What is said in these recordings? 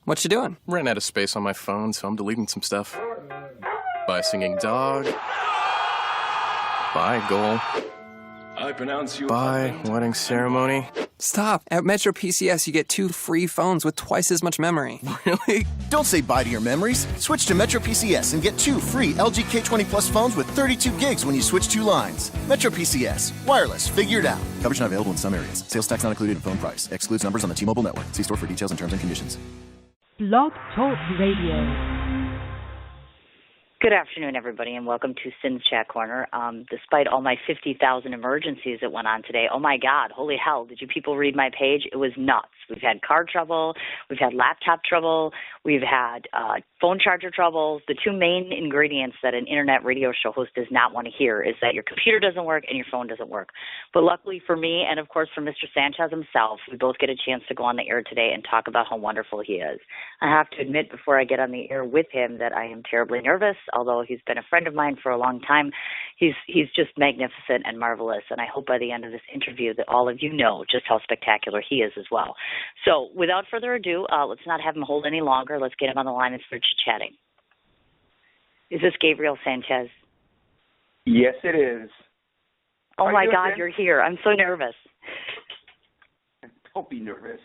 What you doing? Ran out of space on my phone, so I'm deleting some stuff. Bye, singing dog. Bye, goal. I pronounce you. Bye, wedding ceremony. Stop. At Metro PCS, you get 2 free phones with twice as much memory. Really? Don't say bye to your memories. Switch to Metro PCS and get 2 free LG K20 Plus phones with 32 gigs when you switch 2 lines. Metro PCS. Wireless. Figure it out. Coverage not available in some areas. Sales tax not included in phone price. Excludes numbers on the T-Mobile network. See store for details and terms and conditions. Blog Talk Radio. Good afternoon, everybody, and welcome to Sin's Chat Corner. Despite all my 50,000 emergencies that went on today, oh my God, holy hell, did you people read my page? It was nuts. We've had car trouble, we've had laptop trouble, we've had phone charger troubles. The 2 main ingredients that an internet radio show host does not want to hear is that your computer doesn't work and your phone doesn't work. But luckily for me, and of course for Mr. Sanchez himself, we both get a chance to go on the air today and talk about how wonderful he is. I have to admit before I get on the air with him that I am terribly nervous. Although he's been a friend of mine for a long time, he's just magnificent and marvelous. And I hope by the end of this interview that all of you know just how spectacular he is as well. So without further ado, let's not have him hold any longer. Let's get him on the line and start chatting. Is this Gabriel Sanchez? Yes, it is. Oh, my God, you're here. I'm so nervous. Don't be nervous.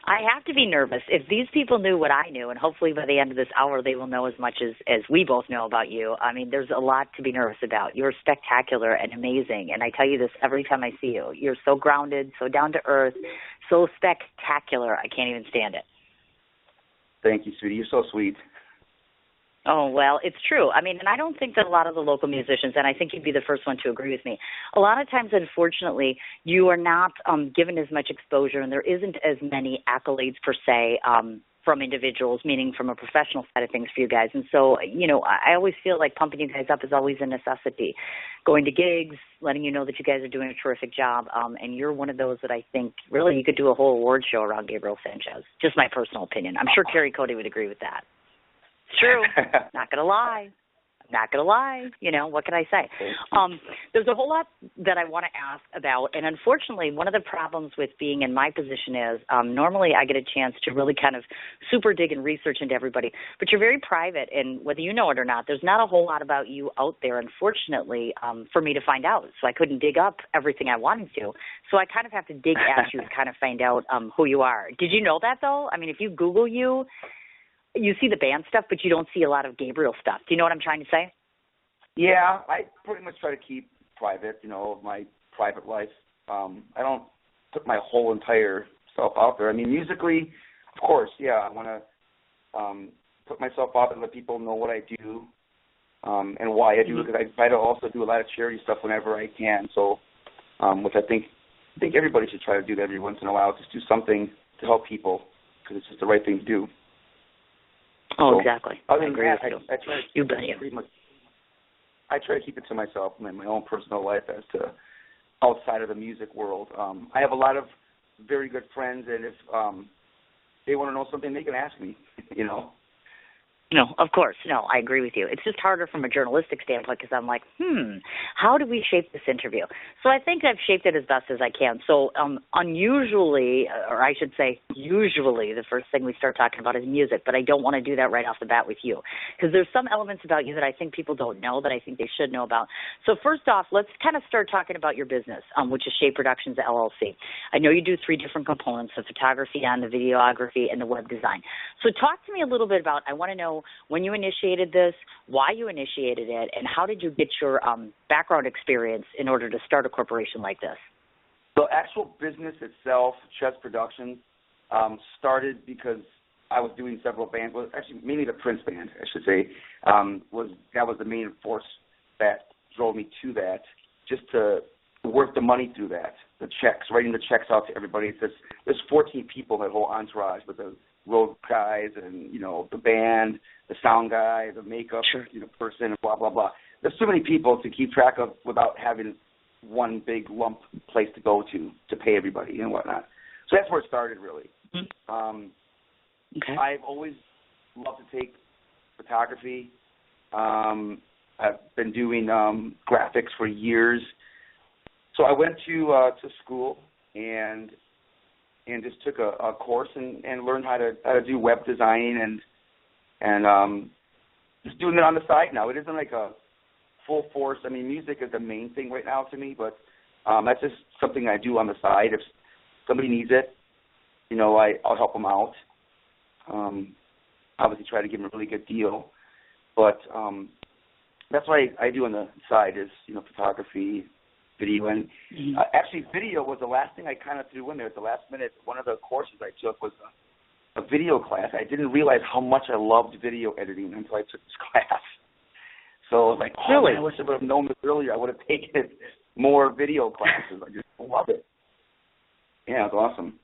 I have to be nervous. If these people knew what I knew, and hopefully by the end of this hour they will know as much as we both know about you, I mean, there's a lot to be nervous about. You're spectacular and amazing, and I tell you this every time I see you. You're so grounded, so down to earth, so spectacular, I can't even stand it. Thank you, sweetie. You're so sweet. Oh, well, it's true. I mean, and I don't think that a lot of the local musicians, and I think you'd be the first one to agree with me, a lot of times, unfortunately, you are not given as much exposure, and there isn't as many accolades per se from individuals, meaning from a professional side of things for you guys. And so, you know, I always feel like pumping you guys up is always a necessity. Going to gigs, letting you know that you guys are doing a terrific job, and you're one of those that I think really you could do a whole award show around Gabriel Sanchez. Just my personal opinion. I'm sure Carrie Cody would agree with that. It's true. Not going to lie. Not going to lie. You know, what can I say? There's a whole lot that I want to ask about, and unfortunately, one of the problems with being in my position is normally I get a chance to really kind of super dig and research into everybody, but you're very private, and whether you know it or not, there's not a whole lot about you out there, unfortunately, for me to find out, so I couldn't dig up everything I wanted to, so I kind of have to dig at you to kind of find out who you are. Did you know that, though? I mean, if you Google you see the band stuff, but you don't see a lot of Gabriel stuff. Do you know what I'm trying to say? Yeah, I pretty much try to keep private, you know, my private life. I don't put my whole entire self out there. I mean, musically, of course, yeah, I want to put myself out and let people know what I do and why I do it, because I try to also do a lot of charity stuff whenever I can. So, which I think everybody should try to do that every once in a while, just do something to help people, because it's just the right thing to do. Oh, so, exactly. I agree with you. I try to you bet you. pretty much. I try to keep it to myself and my own personal life as to outside of the music world. I have a lot of very good friends, and if they want to know something, they can ask me, you know. No, of course. No, I agree with you. It's just harder from a journalistic standpoint because I'm like, how do we shape this interview? So I think I've shaped it as best as I can. So unusually, or I should say usually, the first thing we start talking about is music, but I don't want to do that right off the bat with you because there's some elements about you that I think people don't know that I think they should know about. So first off, let's kind of start talking about your business, which is Shape Productions LLC. I know you do 3 different components, the photography and the videography and the web design. So talk to me a little bit about, I want to know when you initiated this, why you initiated it, and how did you get your background experience in order to start a corporation like this? The actual business itself, Chess Productions, started because I was doing several bands. Well, actually, mainly the Prince band, I should say. That was the main force that drove me to that, just to work the money through that, the checks, writing the checks out to everybody. There's 14 people, that whole entourage with the road guys and, you know, the band, the sound guy, the makeup person, blah, blah, blah. There's so many people to keep track of without having one big lump place to go to pay everybody and whatnot. So that's where it started, really. Okay. I've always loved to take photography. I've been doing graphics for years. So I went to school, and and just took a course and learned how to do web design and just doing it on the side now. It isn't like a full force. I mean, music is the main thing right now to me, but that's just something I do on the side. If somebody needs it, you know, I'll help them out. Obviously try to give them a really good deal, but that's what I do on the side is, you know, photography, video, and actually video was the last thing I kind of threw in there at the last minute. One of the courses I took was a video class. I didn't realize how much I loved video editing until I took this class. So I was like, oh, really? I wish I would have known this earlier. I would have taken more video classes. I just love it. Yeah, it's awesome.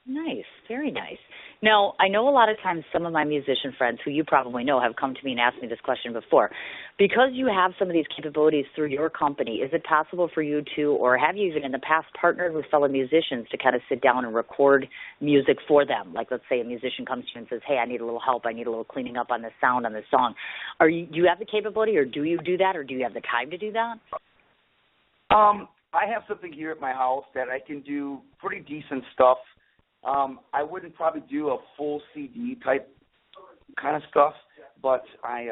Nice, very nice. Now, I know a lot of times some of my musician friends, who you probably know, have come to me and asked me this question before. Because you have some of these capabilities through your company, is it possible for you to, or have you even in the past partnered with fellow musicians to kind of sit down and record music for them? Like, let's say a musician comes to you and says, hey, I need a little help. I need a little cleaning up on the sound on this song. Do you have the capability, or do you do that, or do you have the time to do that? I have something here at my house that I can do pretty decent stuff. I wouldn't probably do a full CD type kind of stuff, but I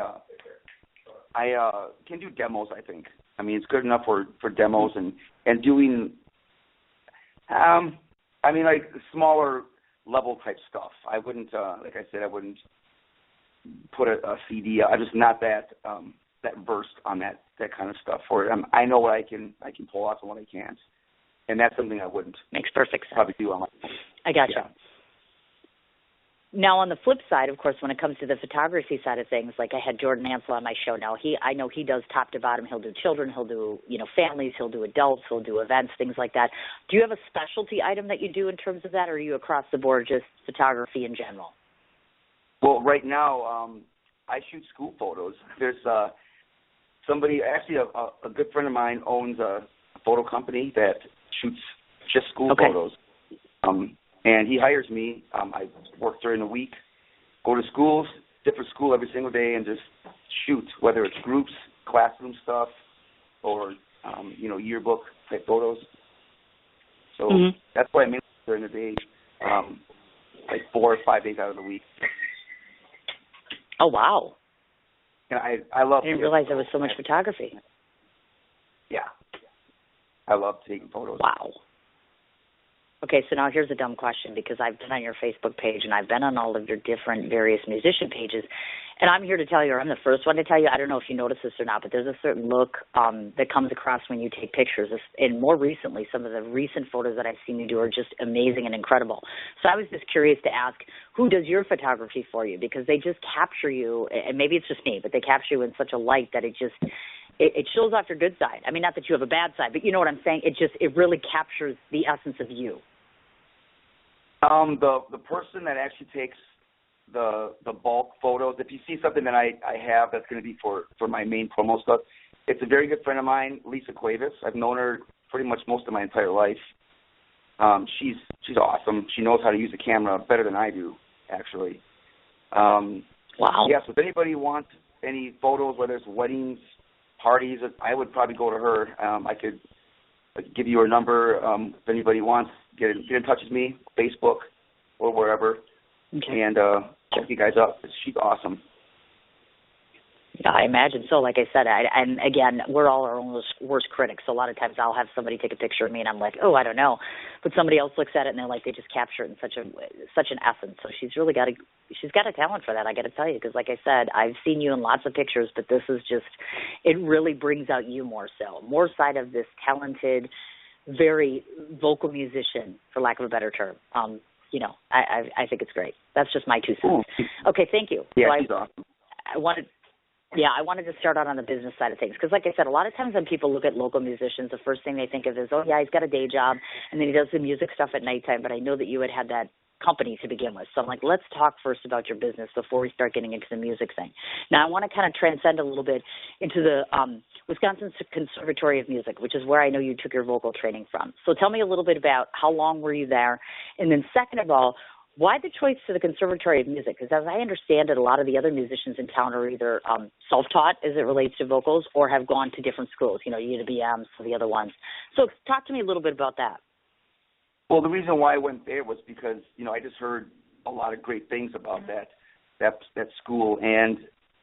can do demos, I think. I mean, it's good enough for demos and doing, like smaller level type stuff. I wouldn't, like I said, I wouldn't put a CD. I'm just not that versed on that kind of stuff for it. I know what I can pull off and what I can't. And that's something I wouldn't. Makes perfect sense. Probably do on my own. I gotcha. Yeah. Now, on the flip side, of course, when it comes to the photography side of things, like I had Jordan Ansel on my show now. I know he does top to bottom. He'll do children. He'll do, families. He'll do adults. He'll do events, things like that. Do you have a specialty item that you do in terms of that, or are you across the board just photography in general? Well, right now, I shoot school photos. There's somebody, actually a good friend of mine owns a photo company that shoots just school photos. And he hires me. I work during the week, go to schools, different school every single day, and just shoot, whether it's groups, classroom stuff, or, yearbook type photos. So that's what I mean during the day, like 4 or 5 days out of the week. Oh, wow. And I love I didn't realize there was so much photography. Yeah. I love taking photos. Wow. Okay, so now here's a dumb question, because I've been on your Facebook page and I've been on all of your different various musician pages, and I'm here to tell you, or I'm the first one to tell you, I don't know if you notice this or not, but there's a certain look that comes across when you take pictures. And more recently, some of the recent photos that I've seen you do are just amazing and incredible. So I was just curious to ask, who does your photography for you? Because they just capture you, and maybe it's just me, but they capture you in such a light that it shows off your good side. I mean, not that you have a bad side, but you know what I'm saying? It really captures the essence of you. The person that actually takes the bulk photos, if you see something that I have that's going to be for my main promo stuff, it's a very good friend of mine, Lisa Cuevas. I've known her pretty much most of my entire life. She's awesome. She knows how to use a camera better than I do, actually. Wow. Yeah, so if anybody wants any photos, whether it's weddings, parties, I would probably go to her. I could give you her number if anybody wants. Get in touch with me, Facebook or wherever, and check you guys up. She's awesome. Yeah, I imagine so. Like I said, and again, we're all our own worst critics. So a lot of times I'll have somebody take a picture of me, and I'm like, oh, I don't know. But somebody else looks at it, and they're like, they just capture it in such an essence. So she's got a talent for that, I got to tell you. Because like I said, I've seen you in lots of pictures, but this is just, it really brings out you more so. More side of this talented, very vocal musician, for lack of a better term. I think it's great. That's just my 2 cents. Okay, thank you. Yeah, so she's awesome. I wanted to start out on the business side of things, because like I said, a lot of times when people look at local musicians, the first thing they think of is, oh yeah, he's got a day job, and then he does the music stuff at nighttime, but I know that you had that company to begin with. So I'm like, let's talk first about your business before we start getting into the music thing. Now, I want to kind of transcend a little bit into the Wisconsin Conservatory of Music, which is where I know you took your vocal training from. So tell me a little bit about how long were you there? And then second of all, why the choice to the Conservatory of Music? Because as I understand it, a lot of the other musicians in town are either self-taught as it relates to vocals or have gone to different schools, UWM, so the other ones. So talk to me a little bit about that. Well, the reason why I went there was because, I just heard a lot of great things about that school, and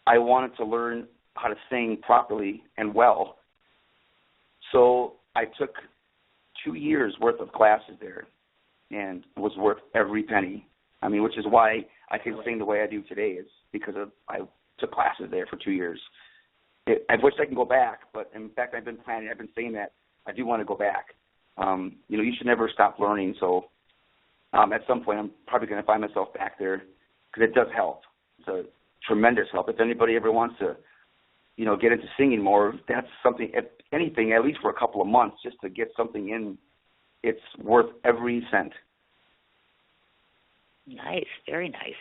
I wanted to learn how to sing properly and well. So I took 2 years worth of classes there, and it was worth every penny. Which is why I can sing the way I do today, is because I took classes there for 2 years. I wish I can go back, but in fact, I've been saying that I do want to go back. You should never stop learning. So at some point, I'm probably going to find myself back there, because it does help. It's a tremendous help. If anybody ever wants to, get into singing more, that's something, if anything, at least for a couple of months, just to get something in, it's worth every cent. Nice, very nice.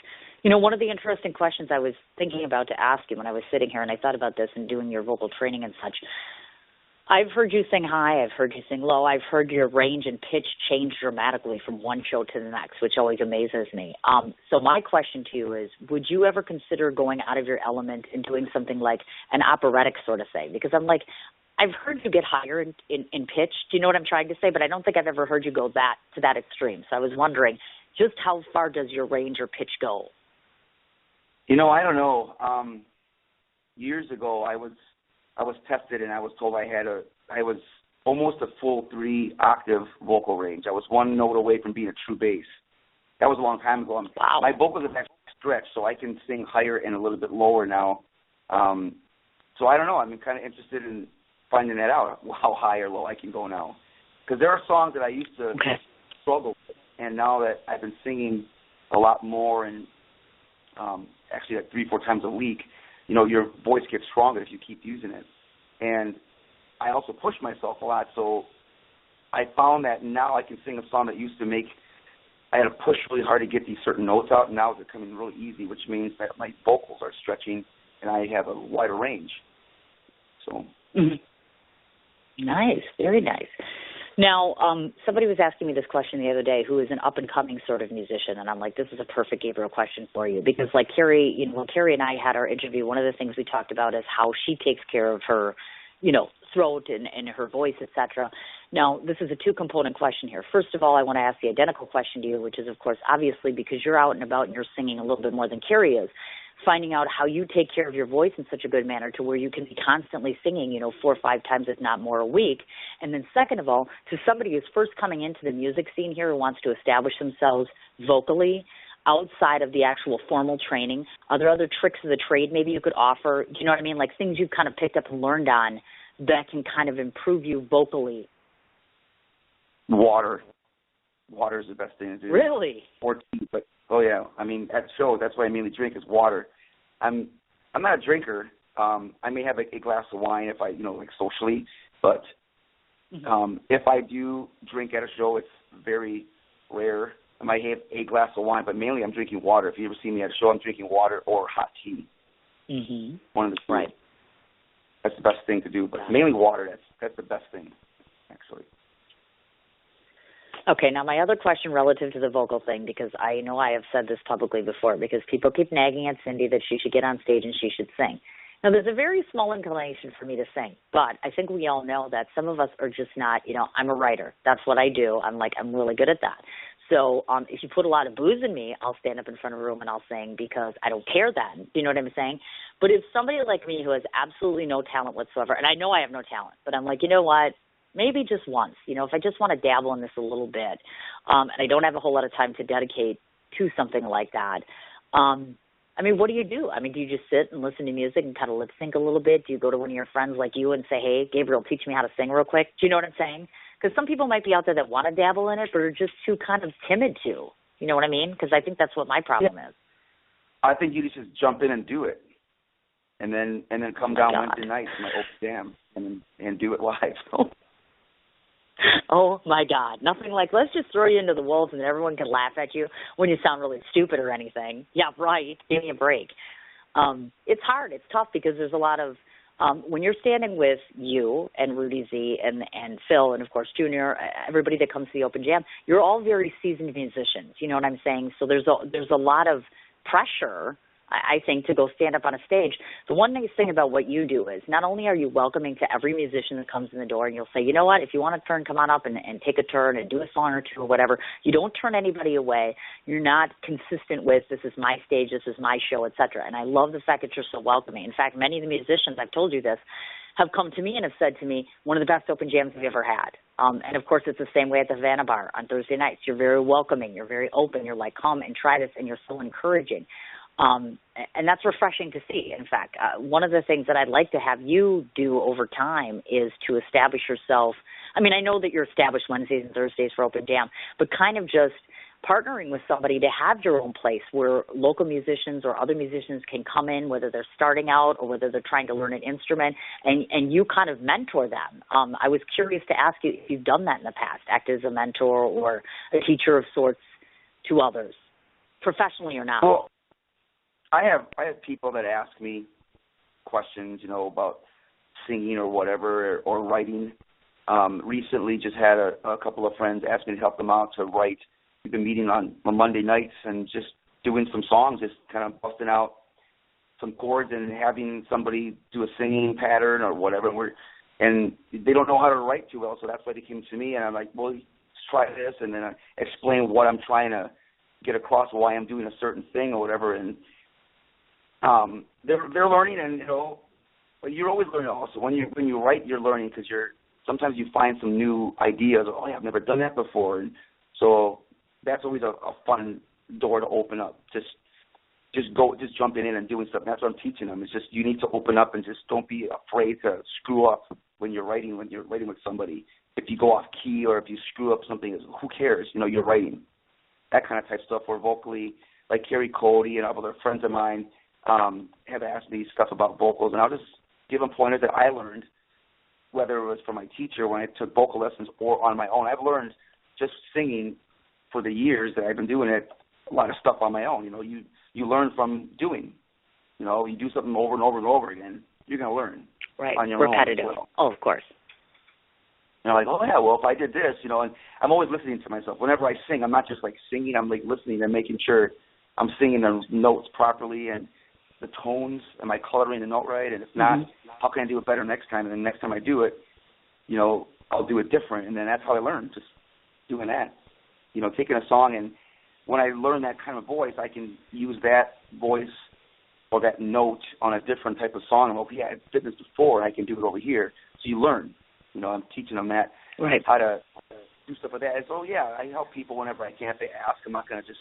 One of the interesting questions I was thinking about to ask you when I was sitting here, and I thought about this and doing your vocal training and such, I've heard you sing high, I've heard you sing low, I've heard your range and pitch change dramatically from one show to the next, which always amazes me. So my question to you is, would you ever consider going out of your element and doing something like an operatic sort of thing? Because I've heard you get higher in pitch, do you know what I'm trying to say? But I don't think I've ever heard you go to that extreme. So I was wondering, just how far does your range or pitch go? I don't know. Years ago, I was tested, and I was told I was almost a full 3-octave vocal range. I was one note away from being a true bass. That was a long time ago. Wow. My vocals have actually stretched, so I can sing higher and a little bit lower now. So I don't know. I'm kind of interested in finding that out, how high or low I can go now. Because there are songs that I used to struggle with, and now that I've been singing a lot more, and actually like 3-4 times a week, your voice gets stronger if you keep using it. And I also push myself a lot, so I found that now I can sing a song that used to make, I had to push really hard to get these certain notes out, and now they're coming really easy, which means that my vocals are stretching, and I have a wider range. So. Mm-hmm. Nice, very nice. Now, somebody was asking me this question the other day, who is an up-and-coming sort of musician, and I'm like, this is a perfect Gabriel question for you, because like Carrie, when Carrie and I had our interview, one of the things we talked about is how she takes care of her, throat and her voice, etc. Now, this is a 2-component question here. First of all, I want to ask the identical question to you, which is, of course, obviously, because you're out and about and you're singing a little bit more than Carrie is, finding out how you take care of your voice in such a good manner to where you can be constantly singing, 4 or 5 times, if not more, a week. And then second of all, to somebody who's first coming into the music scene here, who wants to establish themselves vocally outside of the actual formal training, are there other tricks of the trade maybe you could offer? Do you know what I mean? Like things you've kind of picked up and learned on that can kind of improve you vocally. Water. Water is the best thing to do. Really? Or tea, but oh yeah. At shows, that's what I mainly drink is water. I'm not a drinker. I may have a glass of wine if I, like socially, but if I do drink at a show, it's very rare. I might have a glass of wine, but mainly I'm drinking water. If you ever see me at a show, I'm drinking water or hot tea. Mm-hmm. One of the two. Right. That's the best thing to do, but mainly water. That's the best thing, actually. Okay, now my other question relative to the vocal thing, because I know I have said this publicly before, because people keep nagging at Cindy that she should get on stage and she should sing. Now, there's a very small inclination for me to sing, but I think we all know that some of us are just not, I'm a writer. That's what I do. I'm really good at that. So if you put a lot of booze in me, I'll stand up in front of a room and I'll sing because I don't care then. Do you know what I'm saying? But if somebody like me who has absolutely no talent whatsoever, and I know I have no talent, but I'm like, you know what? Maybe just once, if I just want to dabble in this a little bit, and I don't have a whole lot of time to dedicate to something like that, what do you do? Do you just sit and listen to music and kind of lip sync a little bit? Do you go to one of your friends like you and say, hey, Gabriel, teach me how to sing real quick? Do you know what I'm saying? Because some people might be out there that want to dabble in it, but are just too kind of timid to. You know what I mean? Because I think that's what my problem is. I think you just jump in and do it, and then come down Wednesday night to my open jam and do it live. Oh, my God. Nothing like, let's just throw you into the wolves and everyone can laugh at you when you sound really stupid or anything. Yeah, right. Give me a break. It's hard. It's tough because there's a lot of, when you're standing with you and Rudy Z and Phil and, of course, Junior, everybody that comes to the open jam, you're all very seasoned musicians. You know what I'm saying? So there's a lot of pressure I think, to go stand up on a stage. The one nice thing about what you do is not only are you welcoming to every musician that comes in the door, and you'll say, you know what, if you want a turn, come on up and take a turn and do a song or two or whatever. You don't turn anybody away. You're not consistent with, this is my stage, this is my show, etc. And I love the fact that you're so welcoming. In fact, many of the musicians, I've told you this, have come to me and have said to me, one of the best open jams we've ever had. And, of course, it's the same way at the Havana Bar on Thursday nights. You're very welcoming. You're very open. You're like, come and try this, and you're so encouraging. And that's refreshing to see. In fact, one of the things that I'd like to have you do over time is to establish yourself. I mean, I know that you're established Wednesdays and Thursdays for Open Jam, but kind of just partnering with somebody to have your own place where local musicians or other musicians can come in, whether they're starting out or whether they're trying to learn an instrument, and you kind of mentor them. I was curious to ask you if you've done that in the past, act as a mentor or a teacher of sorts to others, professionally or not. Well, I have people that ask me questions, about singing or whatever, or writing. Recently just had a couple of friends ask me to help them out to write. We've been meeting on Monday nights and just doing some songs, just kind of busting out some chords and having somebody do a singing pattern or whatever. And they don't know how to write too well, so that's why they came to me. And I'm like, well, let's try this. And then I explain what I'm trying to get across, why I'm doing a certain thing or whatever. And they're learning, and but you're always learning also. When you write, you're learning because sometimes you find some new ideas. Oh, yeah, I've never done that before, and so that's always a fun door to open up. Just jumping in and doing stuff. And that's what I'm teaching them. It's just you need to open up and just don't be afraid to screw up when you're writing with somebody. If you go off key or if you screw up something, who cares? You're writing. That kind of type stuff. Or vocally, like Carrie Cody and other friends of mine have asked me stuff about vocals, and I'll just give them pointers that I learned, whether it was from my teacher when I took vocal lessons or on my own. I've learned just singing for the years that I've been doing it, a lot of stuff on my own. You learn from doing. You do something over and over and over again, you're going to learn. Right, on your repetitive. own as well. Oh, of course. Like, oh, yeah, well, if I did this, and I'm always listening to myself. Whenever I sing, I'm not just, singing. I'm, listening and making sure I'm singing the notes properly and the tones. Am I coloring the note right? And if not, how can I do it better next time? And then next time I do it, I'll do it different. And then that's how I learn, just doing that. Taking a song, and when I learn that kind of voice, I can use that voice or that note on a different type of song. I'm I did this before, and I can do it over here. So you learn. I'm teaching them that, right, how to do stuff like that. And so, yeah, I help people whenever I can. If they ask, I'm not going to just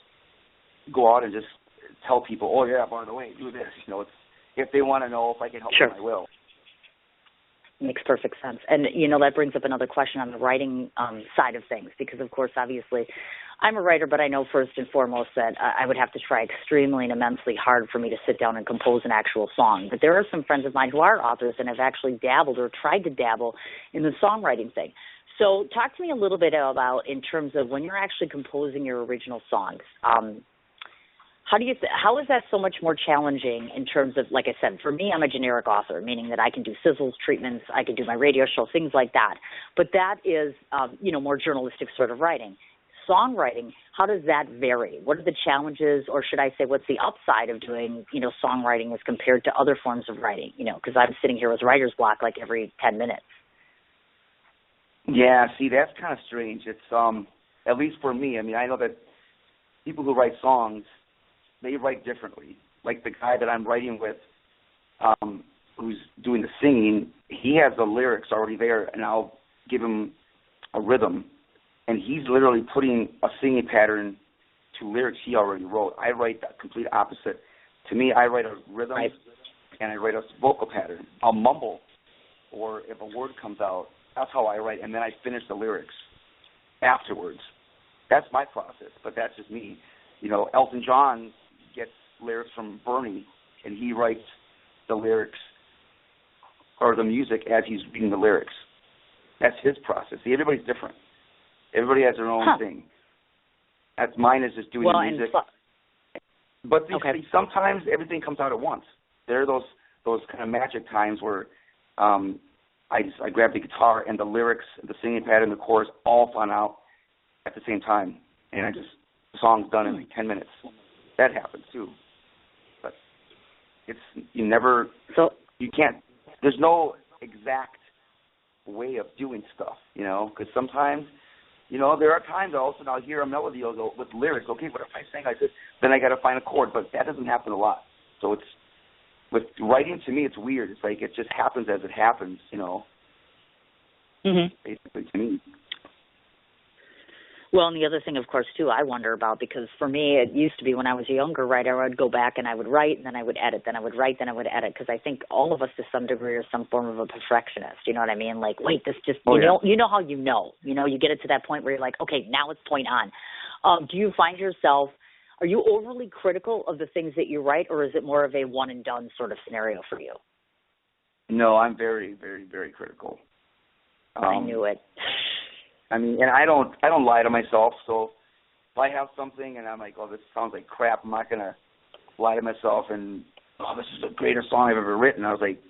go out and just tell people, oh, yeah, by the way, do this. If they want to know if I can help sure, them, I will. Makes perfect sense. And, that brings up another question on the writing side of things because, of course, obviously, I'm a writer, but I know first and foremost that I would have to try extremely and immensely hard for me to sit down and compose an actual song. But there are some friends of mine who are authors and have actually dabbled or tried to dabble in the songwriting thing. So talk to me a little bit about, in terms of when you're actually composing your original songs, how is that so much more challenging in terms of, like I said, for me, I'm a generic author, meaning that I can do sizzles, treatments, I can do my radio show, things like that. But that is, more journalistic sort of writing. Songwriting, how does that vary? What are the challenges, or should I say what's the upside of doing, songwriting as compared to other forms of writing? Because I'm sitting here with writer's block every 10 minutes. Yeah, see, that's kind of strange. It's, at least for me, I know that people who write songs, they write differently. Like the guy that I'm writing with, who's doing the singing, he has the lyrics already there, and I'll give him a rhythm, and he's literally putting a singing pattern to lyrics he already wrote. I write the complete opposite. To me, I write a rhythm, and I write a vocal pattern. I'll mumble, or if a word comes out, that's how I write, and then I finish the lyrics afterwards. That's my process, but that's just me. Elton John gets lyrics from Bernie, and he writes the lyrics or the music as he's reading the lyrics. That's his process. See, everybody's different. Everybody has their own thing. That's mine is just doing the music. But sometimes everything comes out at once. There are those kind of magic times where I grab the guitar and the lyrics, the singing pattern, the chorus all fun out at the same time, and the song's done in 10 minutes. That happens too. But you can't. There's no exact way of doing stuff, because sometimes, there are times also I'll hear a melody with lyrics. Okay, what if I sang like this? Then I got to find a chord, but that doesn't happen a lot. So with writing, to me, it's weird. It's like it just happens as it happens, basically to me. Well, and the other thing, of course, too, I wonder about, because for me, it used to be when I was a younger writer, I would go back and I would write, and then I would edit, then I would write, then I would edit, because I think all of us to some degree are some form of a perfectionist. You know what I mean? Like, wait, this just, you know how you get it to that point where you're like, okay, now it's point on. Do you find yourself, are you overly critical of the things that you write, or is it more of a one and done sort of scenario for you? No, I'm very, very, very critical. I knew it. I mean, and I don't lie to myself. So if I have something and I'm like, oh, this sounds like crap, I'm not gonna lie to myself and, oh, this is the greatest song I've ever written. I was like,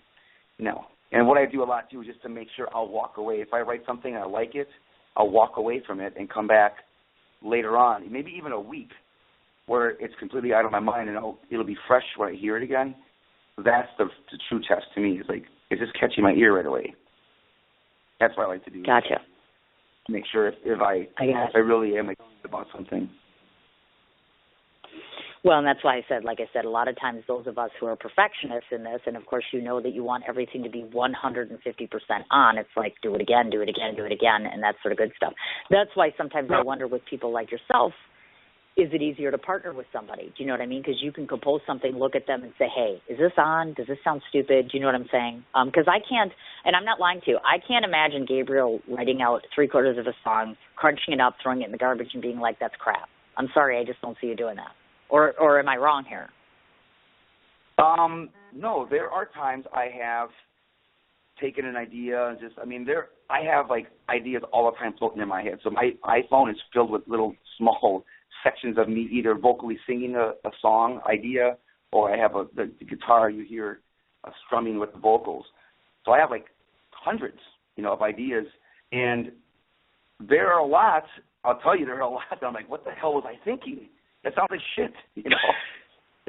no. And what I do a lot too is just to make sure I'll walk away. If I write something and I like it, I'll walk away from it and come back later on, maybe even a week, where it's completely out of my mind and it'll be fresh when I hear it again. That's the true test to me. It's like, it's just catching my ear right away. That's what I like to do. Gotcha. Make sure if I really am excited about something. Well, and that's why I said, like I said, a lot of times those of us who are perfectionists in this, and of course you know that you want everything to be 150% on, it's like do it again, and that sort of good stuff. That's why sometimes I wonder with people like yourself, is it easier to partner with somebody? Do you know what I mean? Because you can compose something, look at them and say, hey, is this on? Does this sound stupid? Do you know what I'm saying? Because I can't, and I'm not lying to you, I can't imagine Gabriel writing out 3/4 of a song, crunching it up, throwing it in the garbage and being like, that's crap. I'm sorry, I just don't see you doing that. Or am I wrong here? No, there are times I have taken an idea and I have like ideas all the time floating in my head. So my iPhone is filled with little small sections of me either vocally singing a song idea, or I have the guitar, you hear strumming with the vocals. So I have like hundreds, of ideas, and there are a lot, I'll tell you, there are a lot that I'm like, what the hell was I thinking? That sounds like shit,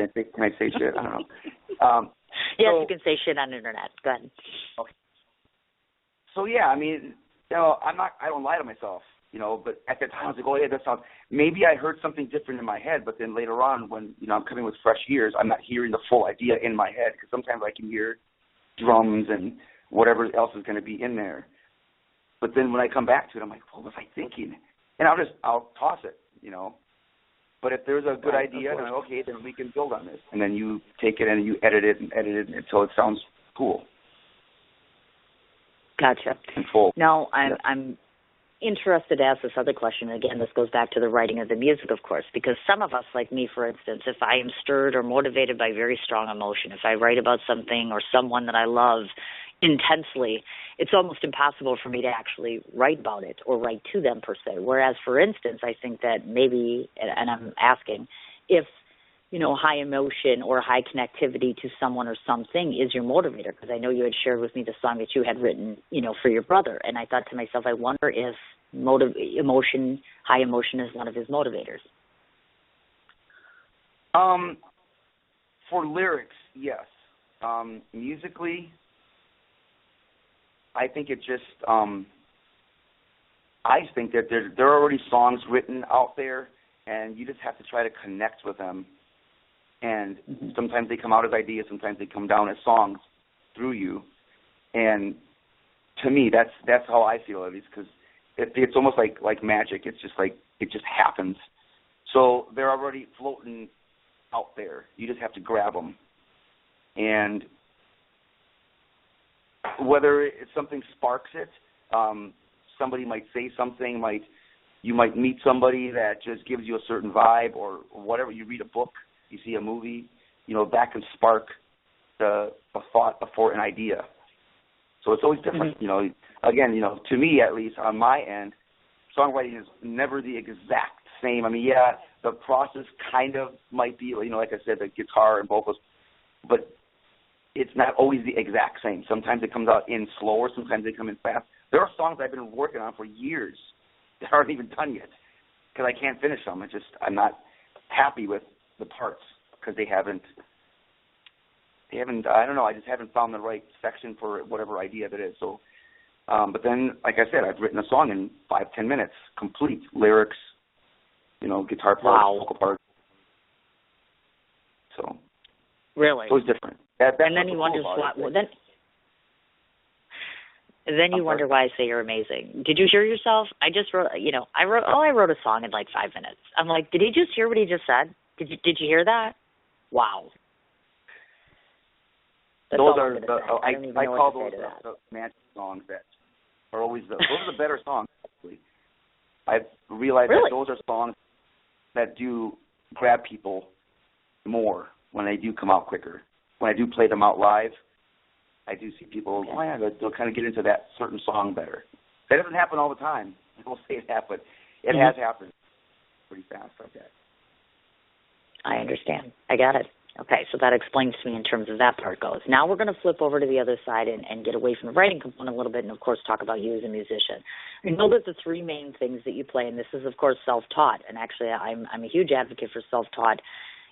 Can I say shit? I don't know. Yes, you can say shit on the internet. Go ahead. Okay. So yeah, I don't lie to myself. But at the time I was like, oh yeah, that sounds. Maybe I heard something different in my head, but then later on, when I'm coming with fresh ears, I'm not hearing the full idea in my head, because sometimes I can hear drums and whatever else is going to be in there. But then when I come back to it, I'm like, what was I thinking? And I'll toss it, But if there's a good idea, then okay, then we can build on this. And then you take it and you edit it until it sounds cool. Gotcha. And full. Now I'm interested to ask this other question. Again, this goes back to the writing of the music, of course, because some of us, like me, for instance, if I am stirred or motivated by very strong emotion, if I write about something or someone that I love intensely, it's almost impossible for me to actually write about it or write to them per se. Whereas, for instance, I think that maybe, and I'm asking, if high emotion or high connectivity to someone or something is your motivator, because I know you had shared with me the song that you had written, for your brother, and I thought to myself, I wonder if high emotion is one of his motivators. For lyrics, yes. Musically, I think it just, I think that there are already songs written out there, and you just have to try to connect with them. And sometimes they come out as ideas, sometimes they come down as songs through you. And to me, that's how I feel, at least, because it's almost like magic. It's just like it just happens. So they're already floating out there. You just have to grab them. And whether it's something sparks it, somebody might say something, you might meet somebody that just gives you a certain vibe, or whatever. You read a book, you see a movie, that can spark a thought for an idea. So it's always different. Again, to me at least, on my end, songwriting is never the exact same. The process kind of might be, like I said, the guitar and vocals, but it's not always the exact same. Sometimes it comes out in slower, sometimes they come in fast. There are songs I've been working on for years that aren't even done yet because I can't finish them. I'm not happy with the parts because they haven't I don't know, I just haven't found the right section for whatever idea that is. So, but then, like I said, I've written a song in 5-10 minutes, complete lyrics, guitar parts, vocal parts. So. Really? So it's different. That's and then you wonder then you wonder why I say you're amazing. Did you hear yourself? I just wrote, I wrote a song in like 5 minutes. I'm like, did he just hear what he just said? Did you hear that? Wow. That's those all are I'm gonna say. I call those the magic songs that are always those are the better songs. Actually, I've realized that those are songs that do grab people more when they do come out quicker. When I do play them out live, I do see people, they'll kind of get into that certain song better. That doesn't happen all the time. I won't say that, but it has happened pretty fast like that. I understand. I got it. Okay, so that explains to me in terms of that part goes. Now we're going to flip over to the other side and get away from the writing component a little bit and, of course, talk about you as a musician. I know that the three main things that you play, and this is, of course, self-taught, and actually I'm a huge advocate for self-taught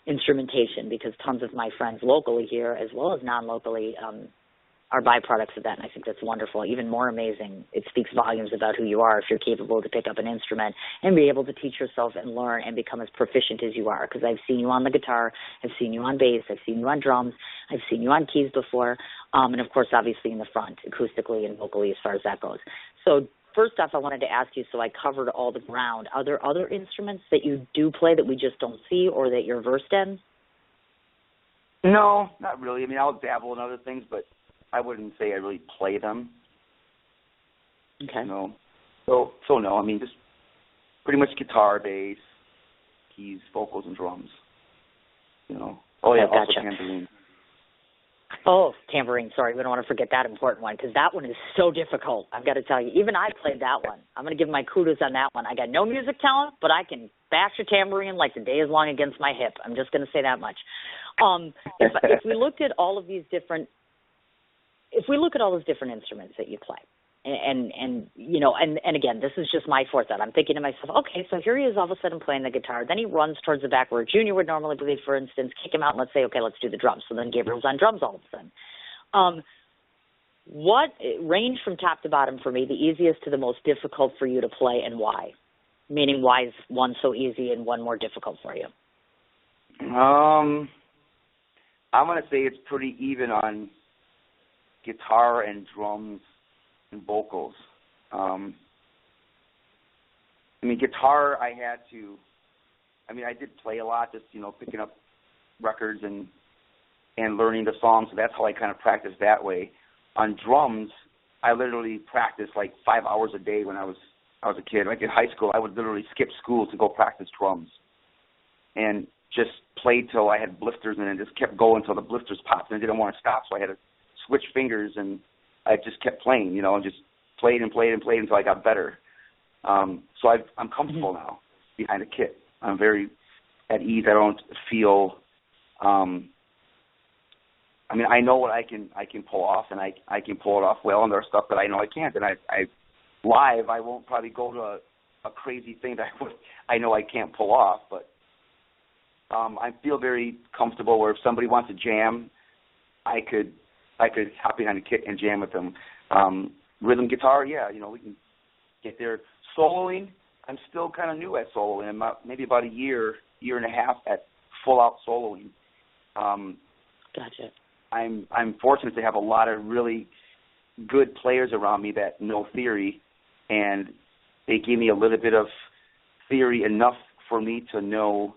instrumentation because tons of my friends locally here as well as non-locally are byproducts of that, and I think that's wonderful. Even more amazing, it speaks volumes about who you are if you're capable to pick up an instrument and be able to teach yourself and learn and become as proficient as you are, because I've seen you on the guitar, I've seen you on bass, I've seen you on drums, I've seen you on keys before, and, of course, obviously in the front, acoustically and vocally as far as that goes. So first off, I wanted to ask you, so I covered all the ground, are there other instruments that you do play that we just don't see or that you're versed in? No, not really. I mean, I'll dabble in other things, but I wouldn't say I really play them. Okay. No. So no, I mean, just pretty much guitar, bass, keys, vocals, and drums. Oh, yeah, gotcha. Also tambourine. Oh, tambourine, sorry. We don't want to forget that important one because that one is so difficult. I've got to tell you, even I played that one. I'm going to give my kudos on that one. I got no music talent, but I can bash a tambourine like the day is long against my hip. I'm just going to say that much. If we looked at all of these different instruments that you play, and again, this is just my forethought. I'm thinking to myself, okay, so here he is all of a sudden playing the guitar. Then he runs towards the back where a junior would normally play, for instance, kick him out and let's say, okay, let's do the drums. So then Gabriel's on drums all of a sudden. What range from top to bottom for me, the easiest to the most difficult for you to play and why? Meaning why is one so easy and one more difficult for you? I'm going to say it's pretty even on guitar and drums and vocals. Guitar, I did play a lot, just, picking up records and learning the songs, so that's how I kind of practiced that way. On drums, I literally practiced like 5 hours a day when I was a kid. Like in high school, I would literally skip school to go practice drums and just play till I had blisters and then just kept going until the blisters popped and I didn't want to stop, so I had to switch fingers and I just kept playing, and just played and played and played until I got better. So I'm comfortable now behind a kit. I'm very at ease. I don't feel. I know what I can pull off, and I can pull it off well. And there's stuff that I know I can't. And I live, I won't probably go to a crazy thing that I know I can't pull off. But I feel very comfortable where if somebody wants to jam, I could hop behind a kit and jam with them. Rhythm guitar, we can get there. Soloing, I'm still kind of new at soloing. I'm maybe about a year and a half at full-out soloing. Gotcha. I'm fortunate to have a lot of really good players around me that know theory, and they give me a little bit of theory enough for me to know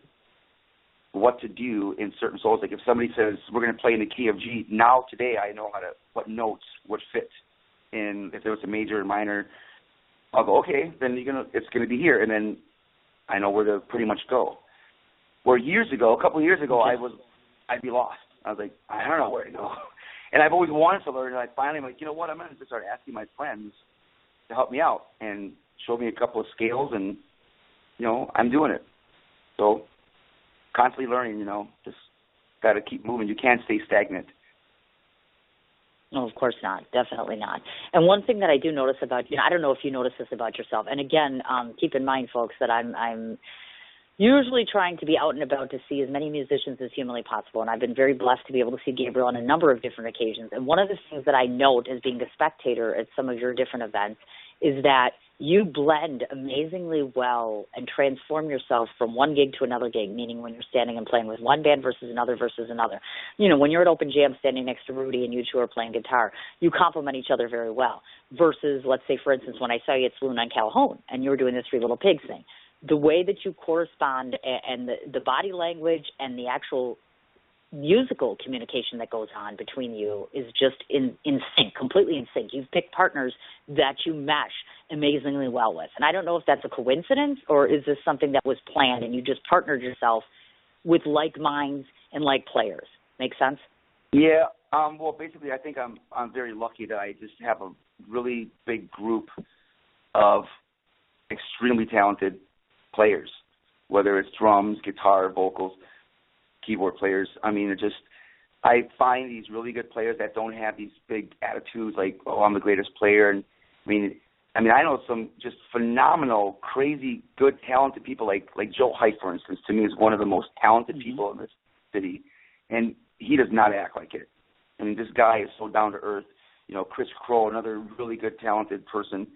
what to do in certain solos. Like if somebody says we're going to play in the key of G, now today I know what notes would fit in. If there was a major and minor, I'll go, okay, then it's going to be here, and then I know where to pretty much go. Where a couple of years ago, I'd be lost. I was like, I don't know where to go. And I've always wanted to learn, and I finally am like, you know what, I'm going to start asking my friends to help me out and show me a couple of scales, and, I'm doing it. So constantly learning, just got to keep moving. You can't stay stagnant. No, of course not. Definitely not. And one thing that I do notice about you, I don't know if you notice this about yourself, and again, keep in mind, folks, that I'm usually trying to be out and about to see as many musicians as humanly possible. And I've been very blessed to be able to see Gabriel on a number of different occasions. And one of the things that I note as being a spectator at some of your different events is that you blend amazingly well and transform yourself from one gig to another gig, meaning when you're standing and playing with one band versus another. You know, when you're at Open Jam standing next to Rudy and you two are playing guitar, you complement each other very well. Versus, let's say, for instance, when I saw you at Saloon on Calhoun and you were doing this Three Little Pigs thing, the way that you correspond and the body language and the actual musical communication that goes on between you is just in sync, completely in sync. You've picked partners that you mesh amazingly well with. And I don't know if that's a coincidence or is this something that was planned and you just partnered yourself with like minds and like players. Make sense? Yeah. Well, basically, I think I'm very lucky that I just have a really big group of extremely talented players, whether it's drums, guitar, vocals, keyboard players. I mean, I find these really good players that don't have these big attitudes like, oh, I'm the greatest player. And I know some just phenomenal, crazy, good, talented people like Joe Height, for instance, to me is one of the most talented people in this city, and he does not act like it. I mean, this guy is so down to earth. You know, Chris Crow, another really good, talented person,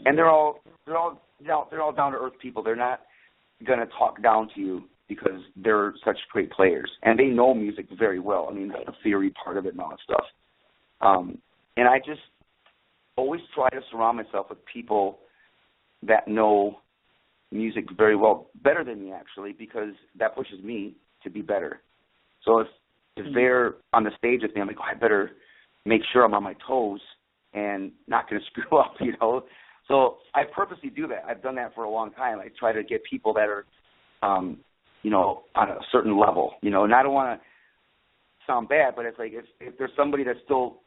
and they're all down to earth people. They're not going to talk down to you because they're such great players, and they know music very well. I mean, the theory part of it and all that stuff. And I just always try to surround myself with people that know music very well, better than me actually, because that pushes me to be better. So if they're on the stage with me, I'm like, oh, I better make sure I'm on my toes and not going to screw up, you know. So I purposely do that. I've done that for a long time. I try to get people that are, you know, on a certain level, you know. And I don't want to sound bad, but it's like if there's somebody that's still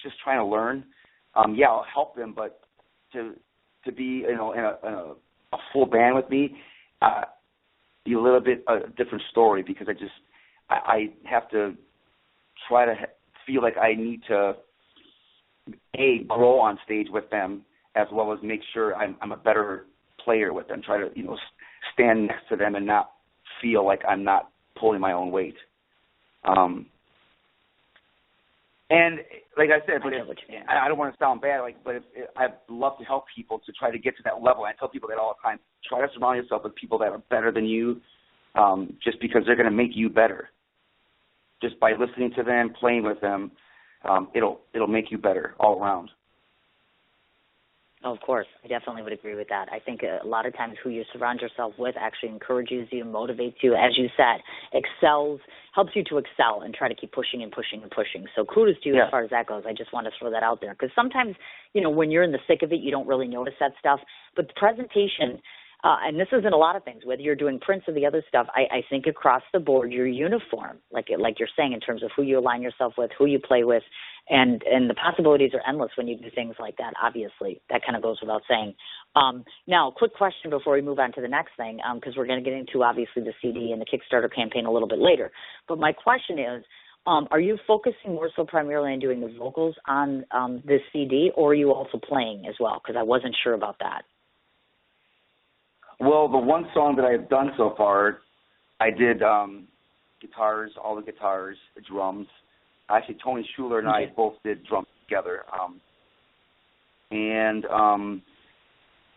just trying to learn, yeah, I'll help them. But to be, you know, in a full band with me, be a little bit a different story because I have to try to feel like I need to grow on stage with them as well as make sure I'm a better player with them. Try to, you know, stand next to them and not feel like I'm not pulling my own weight. And like I said, I don't want to sound bad, but I'd love to help people to try to get to that level. I tell people that all the time. Try to surround yourself with people that are better than you, just because they're going to make you better. Just by listening to them, playing with them, it'll make you better all around. Oh, of course. I definitely would agree with that. I think a lot of times who you surround yourself with actually encourages you, motivates you, as you said, helps you to excel and try to keep pushing and pushing and pushing. So kudos to you as far as that goes. I just want to throw that out there. Because sometimes, you know, when you're in the thick of it, you don't really notice that stuff. But the presentation, and this is in a lot of things, whether you're doing prints or the other stuff, I think across the board, you're uniform, like you're saying, in terms of who you align yourself with, who you play with, and the possibilities are endless when you do things like that, obviously. That kind of goes without saying. Now, quick question before we move on to the next thing, because we're going to get into, obviously, the CD and the Kickstarter campaign a little bit later. But my question is, are you focusing more so primarily on doing the vocals on this CD, or are you also playing as well? Because I wasn't sure about that. Well, the one song that I've done so far, I did guitars, all the guitars, drums. Actually, Tony Schuler and I both did drums together. And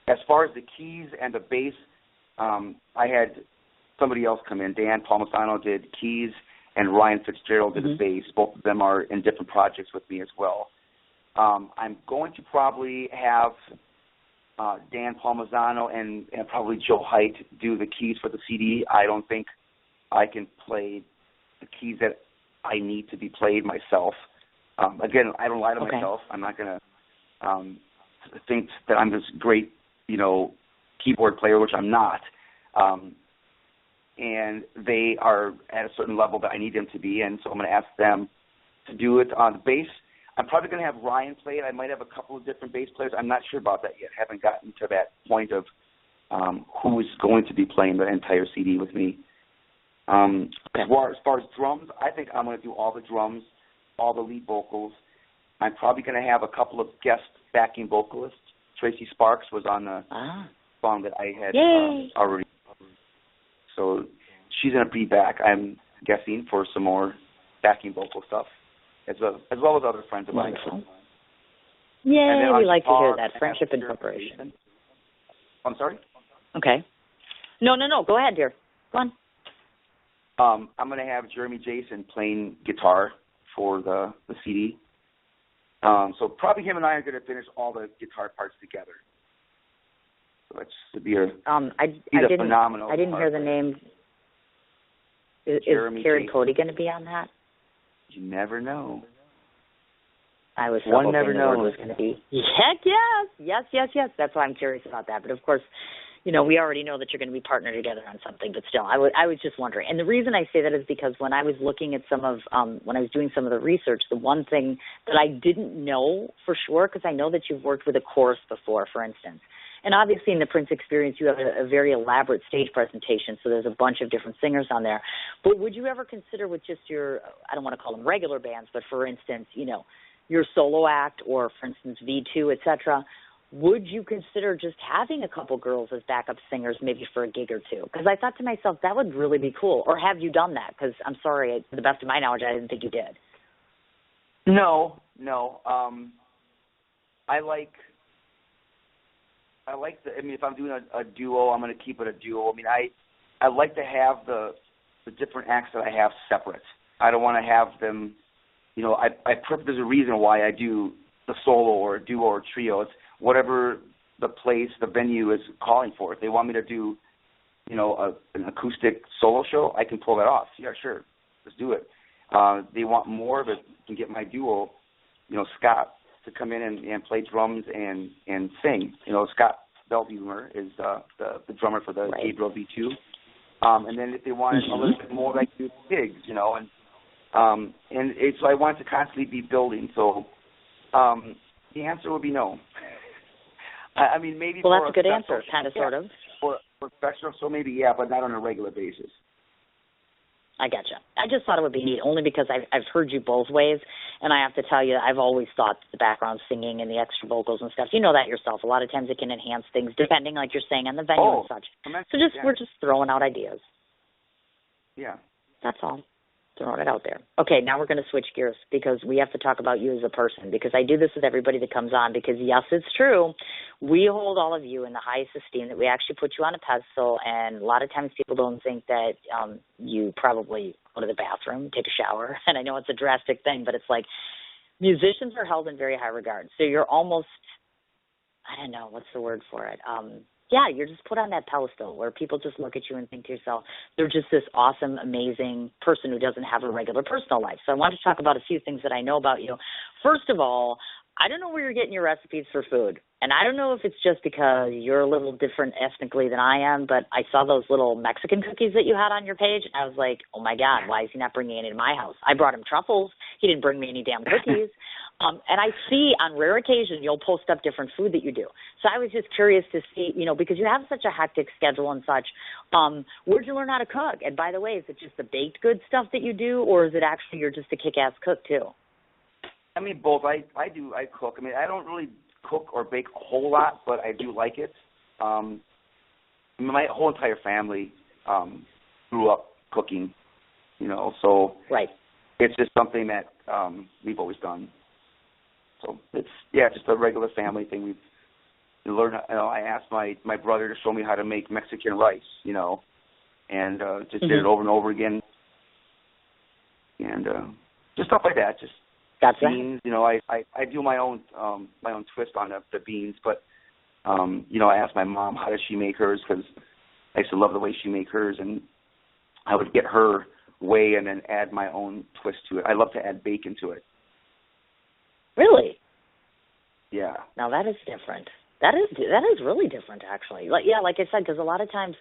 as far as the keys and the bass, I had somebody else come in. Dan Palmisano did keys, and Ryan Fitzgerald did the bass. Both of them are in different projects with me as well. I'm going to probably have Dan Palmisano and probably Joe Height do the keys for the CD. I don't think I can play the keys that I need to be played myself. Again, I don't lie to myself. I'm not going to think that I'm this great, you know, keyboard player, which I'm not. And they are at a certain level that I need them to be, and so I'm going to ask them to do it on the bass. I'm probably going to have Ryan play it. I might have a couple of different bass players. I'm not sure about that yet. I haven't gotten to that point of who is going to be playing the entire CD with me. As far as drums, I think I'm going to do all the drums, all the lead vocals. I'm probably going to have a couple of guest backing vocalists. Tracy Sparks was on the song that I had already. So she's going to be back, I'm guessing, for some more backing vocal stuff, as well as other friends of mine. Wonderful. Yay, we like to hear that. Friendship and preparation. I'm sorry? Okay. No. Go ahead, dear. Go on. I'm going to have Jeremy Jason playing guitar for the CD. So probably him and I are going to finish all the guitar parts together. So that should be phenomenal. I didn't hear the name. Is Carrie Cody going to be on that? You never know. I was One hoping never the knows. word was going to be. Heck yes. That's why I'm curious about that. But of course, we already know that you're going to be partnered together on something. But still, I was just wondering. And the reason I say that is because when I was looking at when I was doing some of the research, the one thing that I didn't know for sure, because I know that you've worked with a chorus before, for instance. And obviously in the Prince experience, you have a very elaborate stage presentation, so there's a bunch of different singers on there. But would you ever consider with just your, I don't want to call them regular bands, but for instance, your solo act or, for instance, V2, et cetera, would you consider just having a couple girls as backup singers maybe for a gig or two? Because I thought to myself, that would really be cool. Or have you done that? Because I'm sorry, to the best of my knowledge, I didn't think you did. No. If I'm doing a duo, I'm going to keep it a duo. I like to have the different acts that I have separate. I don't want to have them, there's a reason why I do the solo or a duo or a trio. It's whatever the venue is calling for. If they want me to do, an acoustic solo show, I can pull that off. Yeah, sure. Let's do it. They want more of it, can get my duo, Scott, to come in and play drums and sing. Scott Belbumer is the drummer for the right. Gabriel V2. And then if they wanted a little bit more, like do gigs, so I want to constantly be building. So the answer would be no. Maybe. Well, that's a good answer, kind of, sort of. For professional, so maybe, yeah, but not on a regular basis. I gotcha. I just thought it would be neat, only because I've heard you both ways, and I have to tell you, I've always thought the background singing and the extra vocals and stuff, you know that yourself. A lot of times it can enhance things, depending, like you're saying, on the venue and such. So we're just throwing out ideas. Yeah. That's all. Throwing it out there. Okay, now we're going to switch gears because we have to talk about you as a person, because I do this with everybody that comes on, because yes, it's true. We hold all of you in the highest esteem, that we actually put you on a pedestal, and a lot of times people don't think that you probably go to the bathroom, take a shower, and I know it's a drastic thing, but it's like musicians are held in very high regard. So you're almost, I don't know, what's the word for it? You're just put on that pedestal where people just look at you and think to yourself, they're just this awesome, amazing person who doesn't have a regular personal life. So I want to talk about a few things that I know about you. First of all, I don't know where you're getting your recipes for food. And I don't know if it's just because you're a little different ethnically than I am, but I saw those little Mexican cookies that you had on your page, and I was like, oh, my God, why is he not bringing any to my house? I brought him truffles. He didn't bring me any damn cookies. And I see on rare occasion you'll post up different food that you do. So I was just curious to see, because you have such a hectic schedule and such, where'd you learn how to cook? And by the way, is it just the baked good stuff that you do, or is it actually you're just a kick-ass cook too? Both. I cook. I don't really cook or bake a whole lot, but I do like it. My whole entire family grew up cooking, so right. It's just something that we've always done. So it's just a regular family thing. We've learned. I asked my brother to show me how to make Mexican rice, and just did it over and over again, and just stuff like that. Just gotcha. Beans, I do my own twist on the beans, but I asked my mom how does she make hers, because I used to love the way she made hers, and I would get her way and then add my own twist to it. I love to add bacon to it. Really? Yeah. Now that is different. That is really different, actually. Like I said, because a lot of times,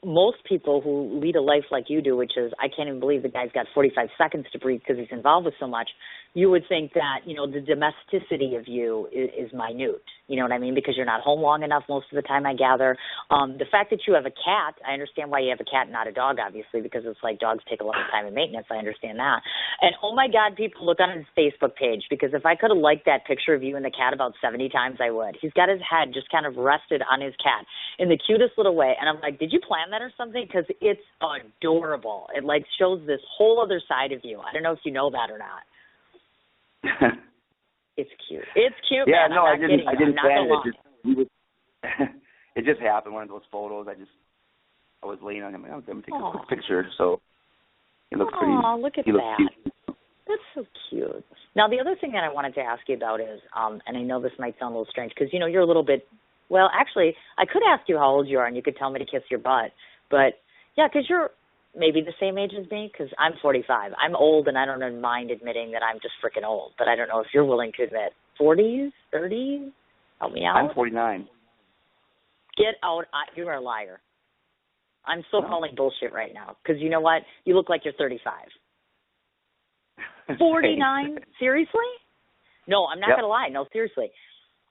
most people who lead a life like you do, which is, I can't even believe the guy's got 45 seconds to breathe because he's involved with so much, you would think that, the domesticity of you is minute. You know what I mean? Because you're not home long enough most of the time, I gather. The fact that you have a cat, I understand why you have a cat and not a dog, obviously, because it's like dogs take a lot of time and maintenance. I understand that. And, oh, my God, people, look on his Facebook page, because if I could have liked that picture of you and the cat about 70 times, I would. He's got his head just kind of rested on his cat in the cutest little way. And I'm like, did you plan that or something? Because it's adorable. It, like, shows this whole other side of you. I don't know if you know that or not. It's cute. It's cute, yeah, man. no, I didn't plan it. It just happened, one of those photos. I was laying on him. I'm going to take a quick picture. So it looks pretty. Oh, look at that. Cute. That's so cute. Now, the other thing that I wanted to ask you about is, and I know this might sound a little strange because, you know, you're a little bit, well, actually, I could ask you how old you are and you could tell me to kiss your butt. But, yeah, because you're maybe the same age as me, because I'm 45. I'm old, and I don't mind admitting that I'm just freaking old. But I don't know if you're willing to admit. 40s? 30s? Help me out. I'm 49. Get out. You're a liar. I'm still calling bullshit right now, because you know what? You look like you're 35. 49? Seriously? No, I'm not going to lie. No, seriously.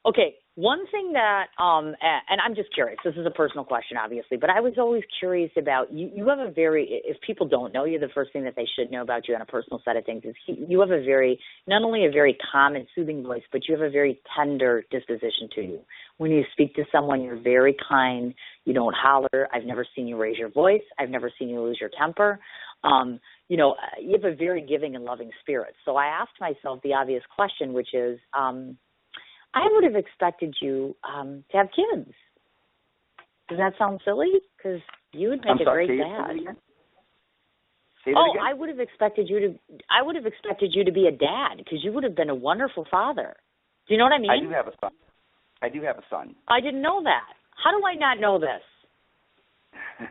Okay, one thing that, and I'm just curious, this is a personal question, obviously, but I was always curious about, you have a very, if people don't know you, the first thing that they should know about you on a personal side of things is you have a very, not only a very calm and soothing voice, but you have a very tender disposition to you. When you speak to someone, you're very kind, you don't holler. I've never seen you raise your voice. I've never seen you lose your temper. You know, you have a very giving and loving spirit. So I asked myself the obvious question, which is, I would have expected you to have kids. Does that sound silly? Because you would make a great dad. I would have expected you to. I would have expected you to be a dad because you would have been a wonderful father. Do you know what I mean? I do have a son. I didn't know that. How do I not know this?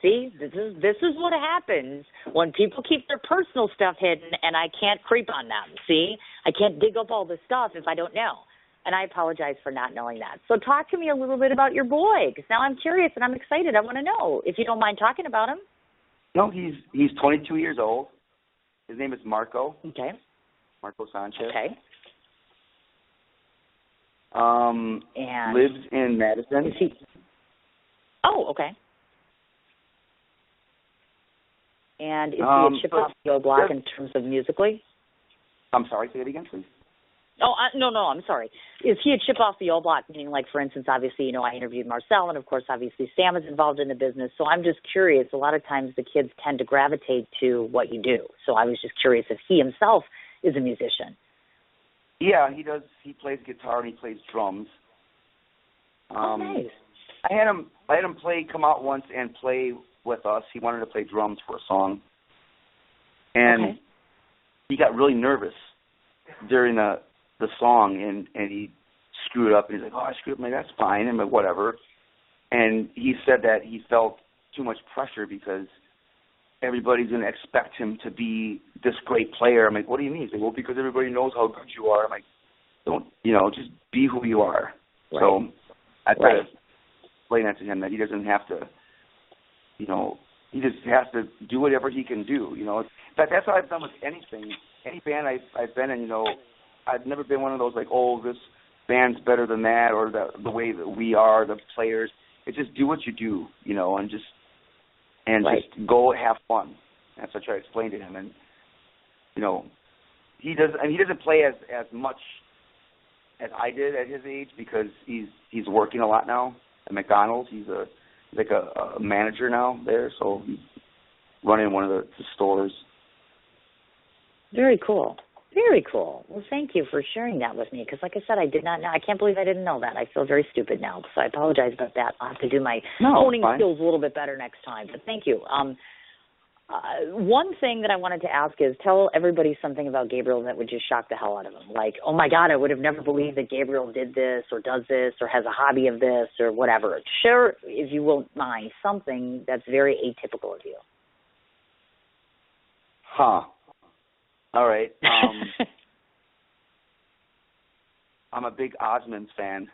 See, this is what happens when people keep their personal stuff hidden, and I can't creep on them. See, I can't dig up all this stuff if I don't know. And I apologize for not knowing that. So talk to me a little bit about your boy, because now I'm curious and I'm excited. I want to know, if you don't mind talking about him. No, he's 22 years old. His name is Marco. Okay. Marco Sanchez. Okay. And lives in Madison. Is he? Oh, okay. And is he a chip off the old block in terms of musically? I'm sorry, say it again, please. Oh, no, I'm sorry. Is he a chip off the old block? Meaning, like, for instance, obviously, you know, I interviewed Marcel, and, of course, obviously, Sam is involved in the business. So I'm just curious. A lot of times the kids tend to gravitate to what you do. So I was just curious if he himself is a musician. Yeah, he does. He plays guitar and he plays drums. Nice. I had him come out once and play with us. He wanted to play drums for a song. And he got really nervous during the song, and he screwed up, and he's like, I screwed up. I'm like, that's fine. I'm like, whatever. And he said that he felt too much pressure because everybody's going to expect him to be this great player. I'm like, what do you mean? He's like, well, because everybody knows how good you are. I'm like, don't, just be who you are. Right. So I try to explain that to him, that he doesn't have to, he just has to do whatever he can do, In fact, that's how I've done with anything. Any band I've been in, I've never been one of those like, oh, this band's better than that, or the way that we are, the players. It's just do what you do, and just go have fun. That's what I try to explain to him. And he doesn't play as much as I did at his age because he's working a lot now at McDonald's. He's a manager now there, so he's running one of the stores. Very cool. Very cool. Well, thank you for sharing that with me because, like I said, I did not know. I can't believe I didn't know that. I feel very stupid now, so I apologize about that. I'll have to do my owning skills a little bit better next time, but thank you. One thing that I wanted to ask is tell everybody something about Gabriel that would just shock the hell out of them. Like, oh, my God, I would have never believed that Gabriel did this or does this or has a hobby of this or whatever. Share, if you won't mind, something that's very atypical of you. Huh. All right. I'm a big Osmonds fan.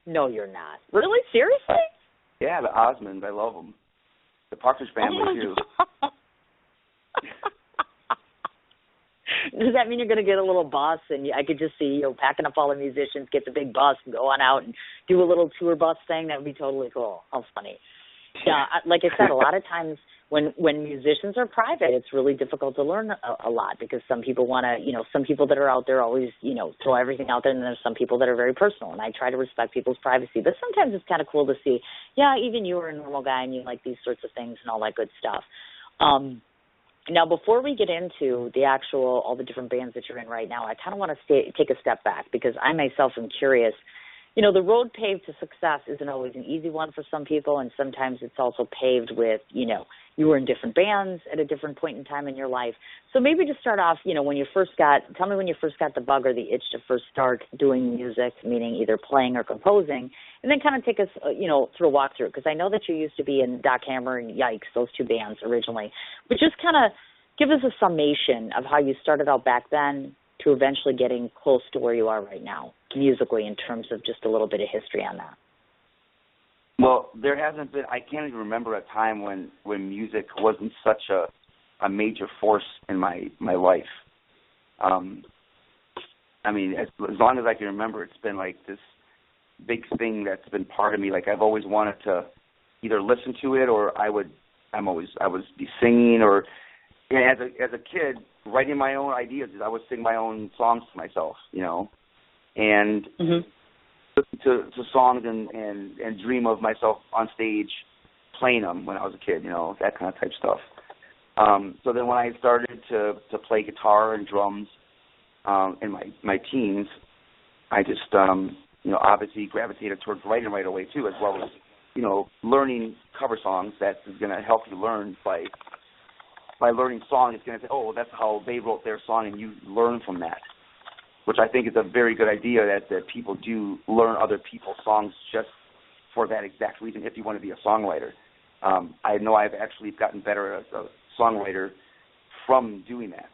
No, you're not. Really? Seriously? Yeah, the Osmonds. I love them. The Partridge Family, too. Does that mean you're going to get a little bus? And I could just see you packing up all the musicians, get the big bus, and go on out and do a little tour bus thing. That would be totally cool. How funny. Yeah, like I said, a lot of times when musicians are private, it's really difficult to learn a lot because some people want to, some people that are out there always, throw everything out there, and there's some people that are very personal, and I try to respect people's privacy. But sometimes it's kind of cool to see, even you are a normal guy and you like these sorts of things and all that good stuff. Now, before we get into all the different bands that you're in right now, I kind of want to take a step back because I myself am curious. The road paved to success isn't always an easy one for some people, and sometimes it's also paved with, you were in different bands at a different point in time in your life. So maybe to start off, tell me when you first got the bug or the itch to first start doing music, meaning either playing or composing, and then kind of take us, through a walkthrough, because I know that you used to be in Doc Hammer and Yikes, those two bands originally. But just kind of give us a summation of how you started out back then to eventually getting close to where you are right now, musically, in terms of just a little bit of history on that. Well, there hasn't been, I can't even remember a time when music wasn't such a major force in my life. I mean, as long as I can remember, it's been like this big thing that's been part of me. Like I've always wanted to either listen to it, or I would be singing, or as a kid, writing my own ideas. I would sing my own songs to myself, and listen to songs and dream of myself on stage playing them when I was a kid, that kind of type stuff. So then when I started to play guitar and drums in my teens, I just, obviously gravitated towards writing right away too, as well as, learning cover songs. That is going to help you learn by learning songs. It's going to say, oh, that's how they wrote their song, and you learn from that, which I think is a very good idea that people do learn other people's songs just for that exact reason if you want to be a songwriter. I know I've actually gotten better as a songwriter from doing that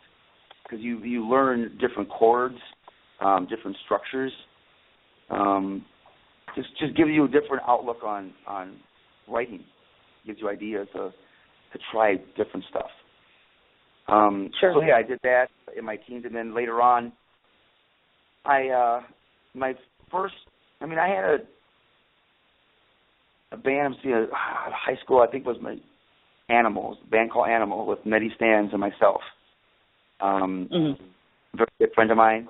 because you learn different chords, different structures. Just gives you a different outlook on writing. Gives you ideas to try different stuff. Sure. So yeah, I did that in my teens, and then later on, I had a band in high school. I think it was my Animals, a band called Animal with Medi Stans and myself. Very good friend of mine,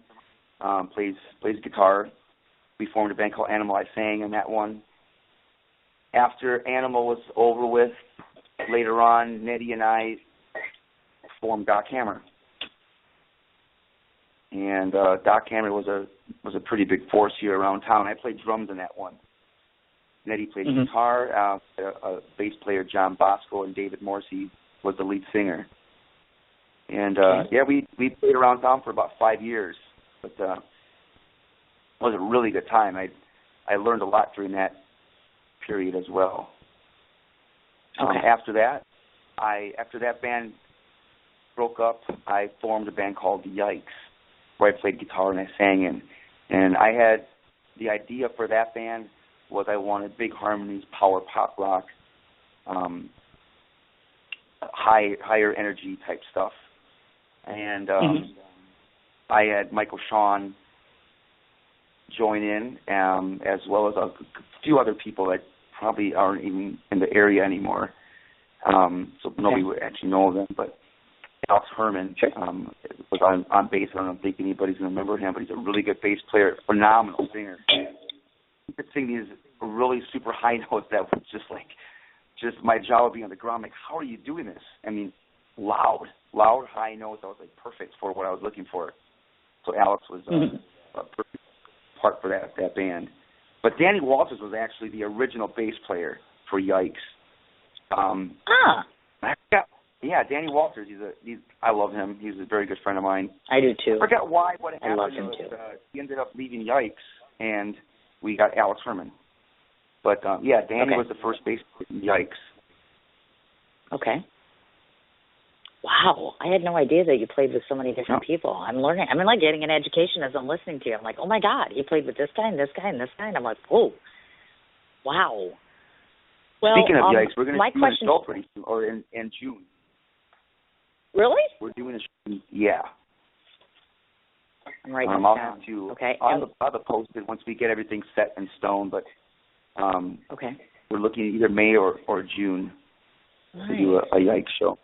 plays guitar. We formed a band called Animal. I sang in that one. After Animal was over with, later on, Nettie and I formed Doc Hammer. And Doc Hammer was a pretty big force here around town. I played drums in that one. Nettie played guitar. A bass player, John Bosco, and David Morrissey was the lead singer. And we played around town for about 5 years. But it was a really good time. I learned a lot during that period as well. Okay. After that band broke up, I formed a band called Yikes, where I played guitar and I sang in. And I had the idea for that band was I wanted big harmonies, power pop rock, higher energy type stuff. And I had Michael Shawn join in, as well as a few other people that probably aren't even in the area anymore. So nobody would actually know them, but Alex Herman was on bass. I don't think anybody's going to remember him, but he's a really good bass player, phenomenal singer. He could sing these really super high notes that was just my jaw would be on the ground. I'm like, how are you doing this? I mean, loud, high notes. I was like perfect for what I was looking for. So Alex was a perfect part for that band. But Danny Walters was actually the original bass player for Yikes. Danny Walters. I love him. He's a very good friend of mine. I do too. I forgot why. What happened? I love him too. He ended up leaving Yikes, and we got Alex Herman. But Danny was the first bass player in Yikes. Okay. Wow, I had no idea that you played with so many different people. I'm learning. I'm like getting an education as I'm listening to you. I'm like, oh my God, he played with this guy and this guy and this guy. And I'm like, oh, wow. Well, speaking of Yikes, we're going to do a show pretty soon, or in June. Really? We're doing a show. Yeah. I'm right I'll have to. Okay. I'll have it posted once we get everything set in stone. But we're looking at either May or June. to do a Yikes show.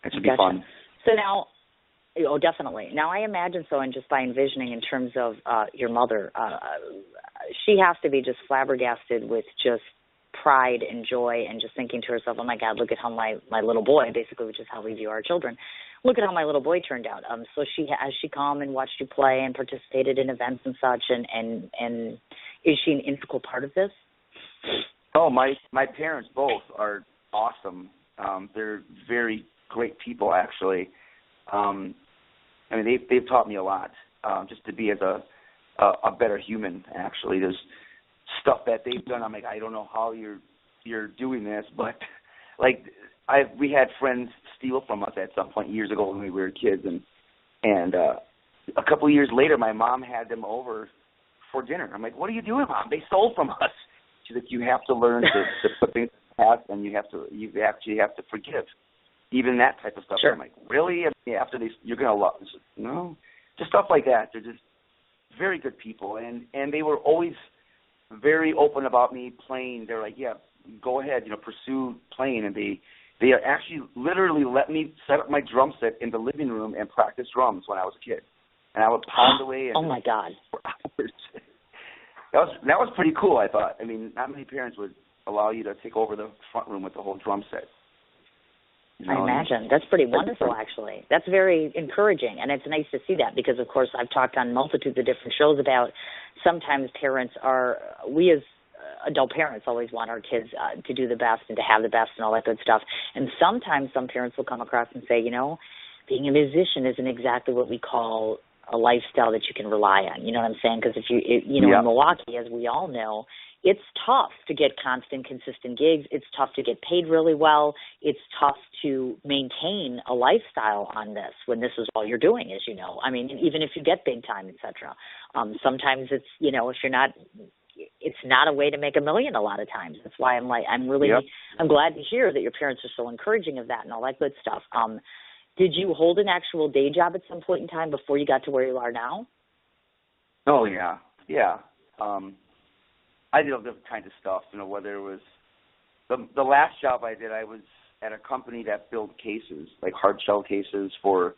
It should be fun. So now, definitely. Now I imagine so, and just by envisioning in terms of your mother, she has to be just flabbergasted with just pride and joy and just thinking to herself, oh my God, look at how my little boy, basically, which is how we view our children, look at how my little boy turned out. So has she come and watched you play and participated in events and such, and is she an integral part of this? Oh, my parents both are awesome. They're very great people, actually. I mean, they've taught me a lot, just to be as a better human. Actually, there's stuff that they've done. I'm like, I don't know how you're doing this, but like we had friends steal from us at some point years ago when we were kids, and a couple of years later, my mom had them over for dinner. I'm like, what are you doing, Mom? They stole from us. She's like, you have to learn to put things in the past, and you actually have to forgive. Even that type of stuff. Sure. I'm like, really? After this, you're going to love this? No. Just stuff like that. They're just very good people. And they were always very open about me playing. They're like, yeah, go ahead, pursue playing. And they actually literally let me set up my drum set in the living room and practice drums when I was a kid. And I would pound away. Oh, my God. For hours. That was pretty cool, I thought. I mean, not many parents would allow you to take over the front room with the whole drum set. I imagine. That's pretty wonderful, actually. That's very encouraging, and it's nice to see that because, of course, I've talked on multitudes of different shows about sometimes we as adult parents always want our kids to do the best and to have the best and all that good stuff. And sometimes some parents will come across and say, being a musician isn't exactly what we call a lifestyle that you can rely on. You know what I'm saying? Because in Milwaukee, as we all know, it's tough to get constant, consistent gigs. It's tough to get paid really well. It's tough to maintain a lifestyle on this when this is all you're doing, as you know. I mean, even if you get big time, et cetera. Sometimes it's, if you're not, it's not a way to make $1 million a lot of times. That's why I'm glad to hear that your parents are so encouraging of that and all that good stuff. Did you hold an actual day job at some point in time before you got to where you are now? Oh, yeah. Yeah. I did all different kinds of stuff, whether it was the last job I did, I was at a company that built cases, like hard shell cases for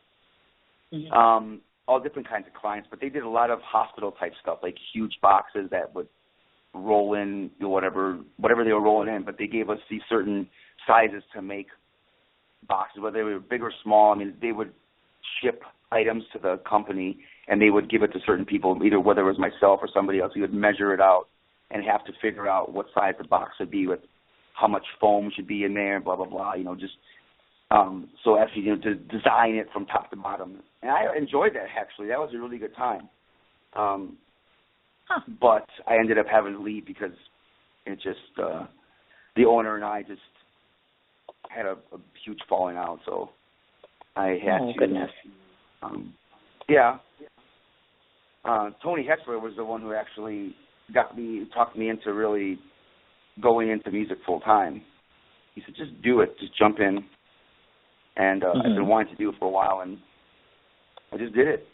all different kinds of clients, but they did a lot of hospital type stuff, like huge boxes that would roll in whatever they were rolling in, but they gave us these certain sizes to make boxes, whether they were big or small. I mean, they would ship items to the company, and they would give it to certain people, either whether it was myself or somebody else. We would measure it out and have to figure out what size the box would be with how much foam should be in there, blah, blah, blah, so actually, to design it from top to bottom. And I enjoyed that, actually. That was a really good time. But I ended up having to leave because it just, the owner and I just had a huge falling out, so I had to. Goodness. Tony Hexler was the one who actually talked me into really going into music full time. He said, just do it, just jump in. And I've been wanting to do it for a while, and I just did it.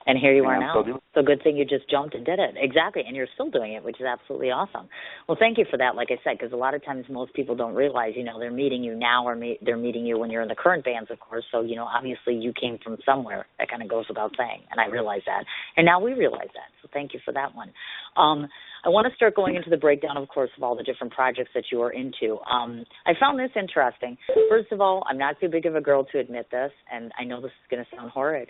And here you are now. So good thing you just jumped and did it. Exactly, and you're still doing it, which is absolutely awesome. Well, thank you for that, like I said, because a lot of times most people don't realize, they're meeting you now or they're meeting you when you're in the current bands, of course. So, obviously you came from somewhere. That kind of goes without saying, and I realize that. And now we realize that, so thank you for that one. I want to start going into the breakdown, of course, of all the different projects that you are into. I found this interesting. First of all, I'm not too big of a girl to admit this, and I know this is going to sound horrid,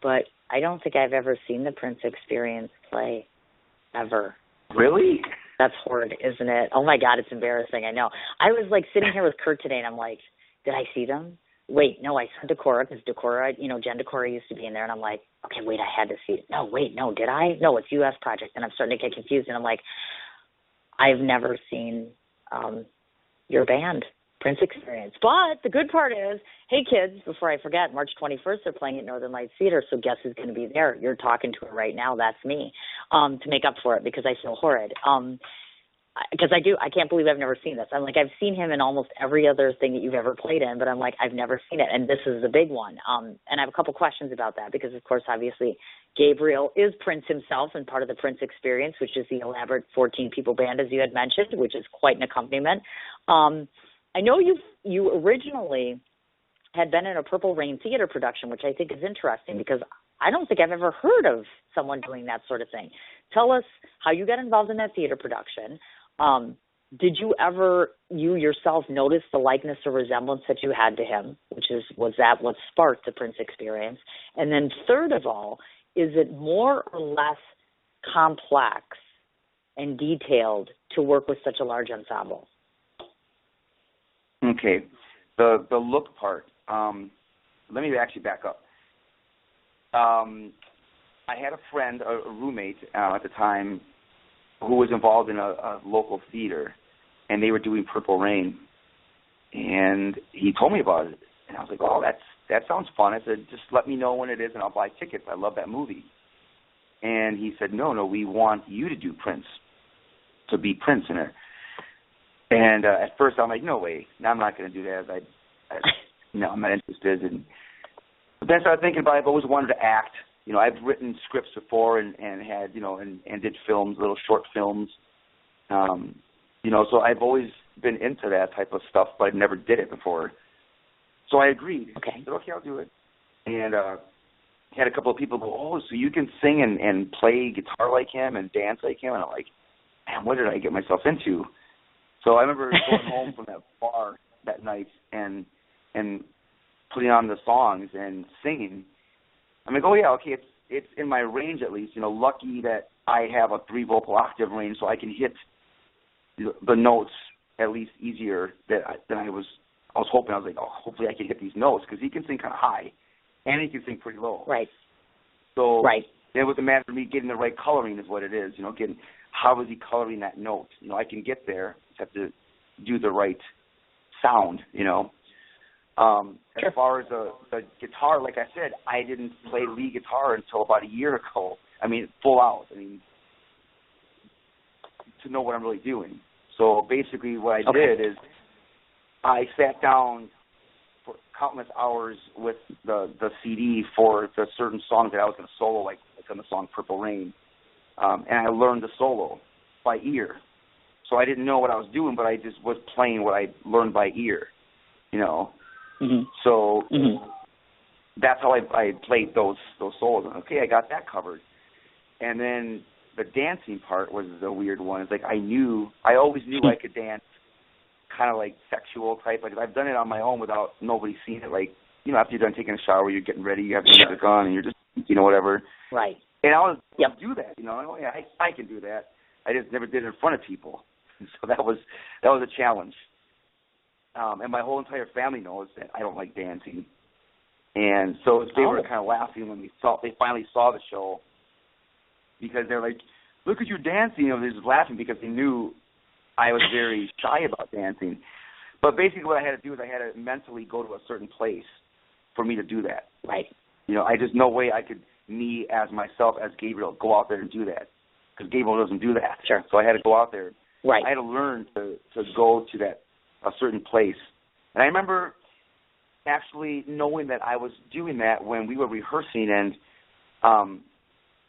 but I don't think I've ever seen the Prince Experience play, ever. Really? That's horrid, isn't it? Oh, my God, it's embarrassing. I know. I was, sitting here with Kurt today, and I'm like, did I see them? Wait, no, I saw Decorah, because Decorah, Jen Decorah used to be in there, and I'm like, okay, wait, I had to see it. No, wait, no, did I? No, it's U.S. Project, and I'm starting to get confused, and I'm like, I've never seen your band, Prince Experience. But the good part is, hey, kids, before I forget, March 21st, they're playing at Northern Lights Theater, so guess who's going to be there? You're talking to her right now. That's me, to make up for it because I feel horrid. because I can't believe I've never seen this. I'm like, I've seen him in almost every other thing that you've ever played in, but I'm like, I've never seen it, and this is a big one. And I have a couple questions about that because, of course, obviously, Gabriel is Prince himself and part of the Prince experience, which is the elaborate 14-people band, as you had mentioned, which is quite an accompaniment. I know you originally had been in a Purple Rain theater production, which I think is interesting because I don't think I've ever heard of someone doing that sort of thing. Tell us how you got involved in that theater production. Did you ever, you yourself, notice the likeness or resemblance that you had to him, was that what sparked the Prince experience? And then third of all, is it more or less complex and detailed to work with such a large ensemble? Okay. The look part, let me actually back up. I had a friend, a roommate at the time, who was involved in a local theater, and they were doing Purple Rain. And he told me about it, and I was like, oh, that sounds fun. I said, just let me know when it is, and I'll buy tickets. I love that movie. And he said, no, we want you to do Prince, to be Prince in it. And at first I'm like, no way, no, I'm not going to do that. No, I'm not interested. But then I started thinking about it. I've always wanted to act. You know, I've written scripts before and had, you know, and did films, little short films. You know, so I've always been into that type of stuff, but I never did it before. So I agreed. Okay. I said, okay, I'll do it. And had a couple of people go, oh, so you can sing and play guitar like him and dance like him? And I'm like, man, what did I get myself into? So I remember going home from that bar that night and putting on the songs and singing. I'm like, oh yeah, okay, it's in my range at least. You know, lucky that I have a 3 vocal octave range, so I can hit the notes at least easier than I was hoping. I was like, oh, hopefully I can hit these notes because he can sing kind of high, and he can sing pretty low. Right. So right. It was a matter of me getting the right coloring is what it is. You know, getting how is he coloring that note? You know, I can get there. Just have to do the right sound. You know. As far as the guitar, like I said, I didn't play lead guitar until about a year ago. I mean, full out. I mean, to know what I'm really doing. So basically what I did is I sat down for countless hours with the CD for the certain songs that I was going to solo, like on the song Purple Rain. And I learned the solo by ear. So I didn't know what I was doing, but I just was playing what I learned by ear, you know. Mm-hmm. So that's how I played those solos. Okay, I got that covered. And then the dancing part was the weird one. It's like I always knew I could dance kind of like sexual type. Like I've done it on my own without nobody seeing it. Like, you know, after you're done taking a shower, you're getting ready, you have your music on, and you're just, you know, whatever. Right. And I was do that, you know. Oh, yeah, I can do that. I just never did it in front of people. So that was a challenge. And my whole entire family knows that I don't like dancing. And so they were kind of laughing when they finally saw the show because they're like, look at you dancing. You know, they're just laughing because they knew I was very shy about dancing. But basically what I had to do is I had to mentally go to a certain place for me to do that. Right. You know, I just no way I could, me as myself, as Gabriel, go out there and do that because Gabriel doesn't do that. Sure. So I had to go out there. Right. I had to learn to go to a certain place. And I remember actually knowing that I was doing that when we were rehearsing and,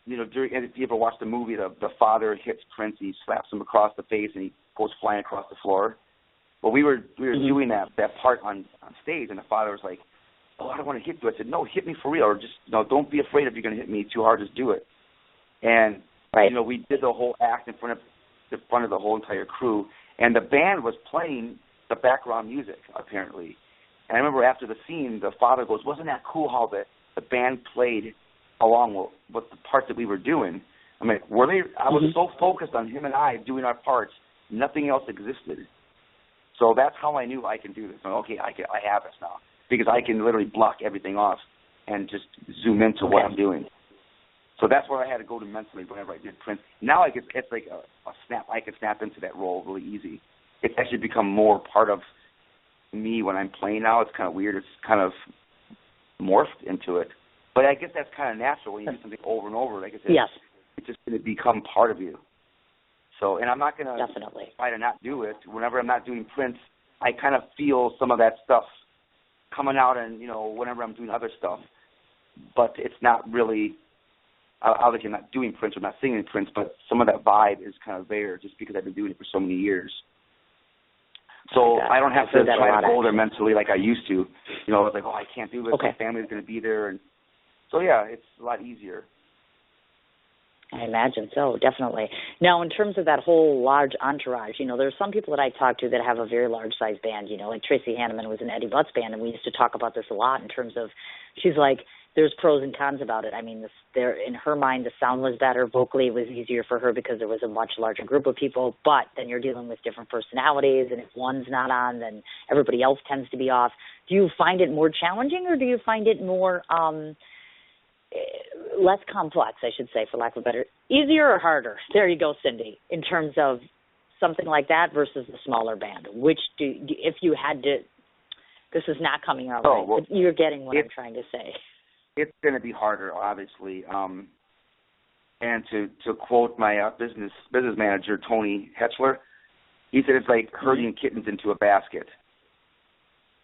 you know, if you ever watched the movie, the father hits Prince, he slaps him across the face and he goes flying across the floor. Well, we were doing that part on stage, and the father was like, oh, I don't want to hit you. I said, no, hit me for real, or just, no, don't be afraid if you're going to hit me too hard, just do it. And, you know, we did the whole act in front of the whole entire crew, and the band was playing the background music, apparently. And I remember after the scene, the father goes, wasn't that cool how the band played along with the part that we were doing? I mean, were they? I was so focused on him and I doing our parts, nothing else existed. So that's how I knew I can do this. Okay, I have this now. Because I can literally block everything off and just zoom into what I'm doing. So that's where I had to go to mentally whenever I did Prince. Now it's like a snap. I can snap into that role really easy. It's actually become more part of me when I'm playing now. It's kind of weird. It's kind of morphed into it. But I guess that's kind of natural when you do something over and over. Like I said, it's just going to become part of you. So, and I'm not going to Definitely try to not do it. Whenever I'm not doing prints, I kind of feel some of that stuff coming out, and whenever I'm doing other stuff. But it's not really. Obviously, I'm not doing prints. I'm not singing prints, but some of that vibe is kind of there, just because I've been doing it for so many years. So I don't have to try to go there mentally like I used to. It's like, I can't do this. Okay. My family's going to be there, and so yeah, it's a lot easier. I imagine so, definitely. Now, in terms of that whole large entourage, there's some people that I talk to that have a very large-sized band, like Tracy Hanneman was in Eddie Butt's band, and we used to talk about this a lot in terms of, she's like, there's pros and cons about it. I mean, in her mind, the sound was better. Vocally, it was easier for her because there was a much larger group of people, but then you're dealing with different personalities, and if one's not on, then everybody else tends to be off. Do you find it more challenging, or do you find it more less complex, I should say, for lack of a better, easier or harder? There you go, Cindy, in terms of something like that versus the smaller band. Which if you had to, this is not coming out right, but you're getting what I'm trying to say. It's going to be harder, obviously. And to quote my business manager, Tony Hetchler, he said it's like herding kittens into a basket,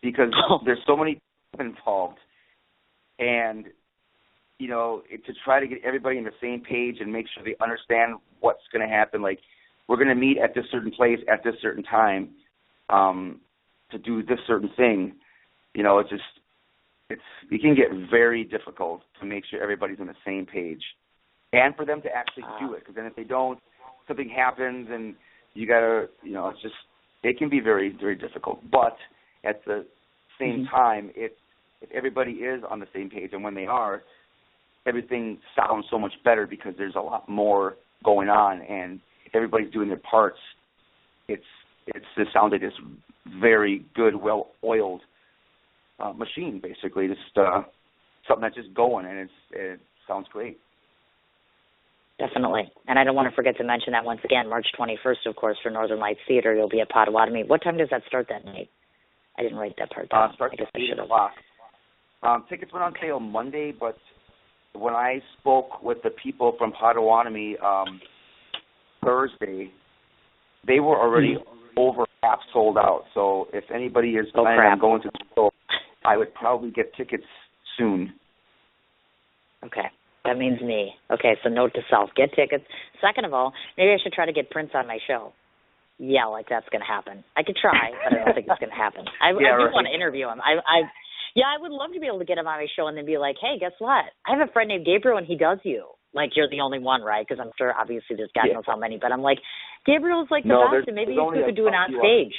because there's so many people involved, and to try to get everybody on the same page and make sure they understand what's going to happen. Like, we're going to meet at this certain place at this certain time to do this certain thing. It can get very difficult to make sure everybody's on the same page, and for them to actually do it. Because then if they don't, something happens, and you got to, it can be very, very difficult. But at the same time, if everybody is on the same page, and when they are, everything sounds so much better because there's a lot more going on, and if everybody's doing their parts, it sounds like this very good, well-oiled machine, basically, just something that's just going, and it sounds great. Definitely. And I don't want to forget to mention that once again, March 21st, of course, for Northern Lights Theater, you'll be at Potawatomi. What time does that start that night? I didn't write that part down. Starts at 8 o'clock. Tickets went on sale Monday, but when I spoke with the people from Potawatomi Thursday, they were already over half sold out. So if anybody is planning on going to the show, I would probably get tickets soon. Okay. That means me. Okay, so note to self, get tickets. Second of all, maybe I should try to get Prince on my show. Yeah, like that's going to happen. I could try, but I don't think it's going to happen. I do want to interview him. I would love to be able to get him on my show and then be like, hey, guess what? I have a friend named Gabriel, and he does you. Like, you're the only one, right? Because I'm sure, obviously, there's God knows how many. But I'm like, Gabriel's like the best, and maybe you two could do it on stage.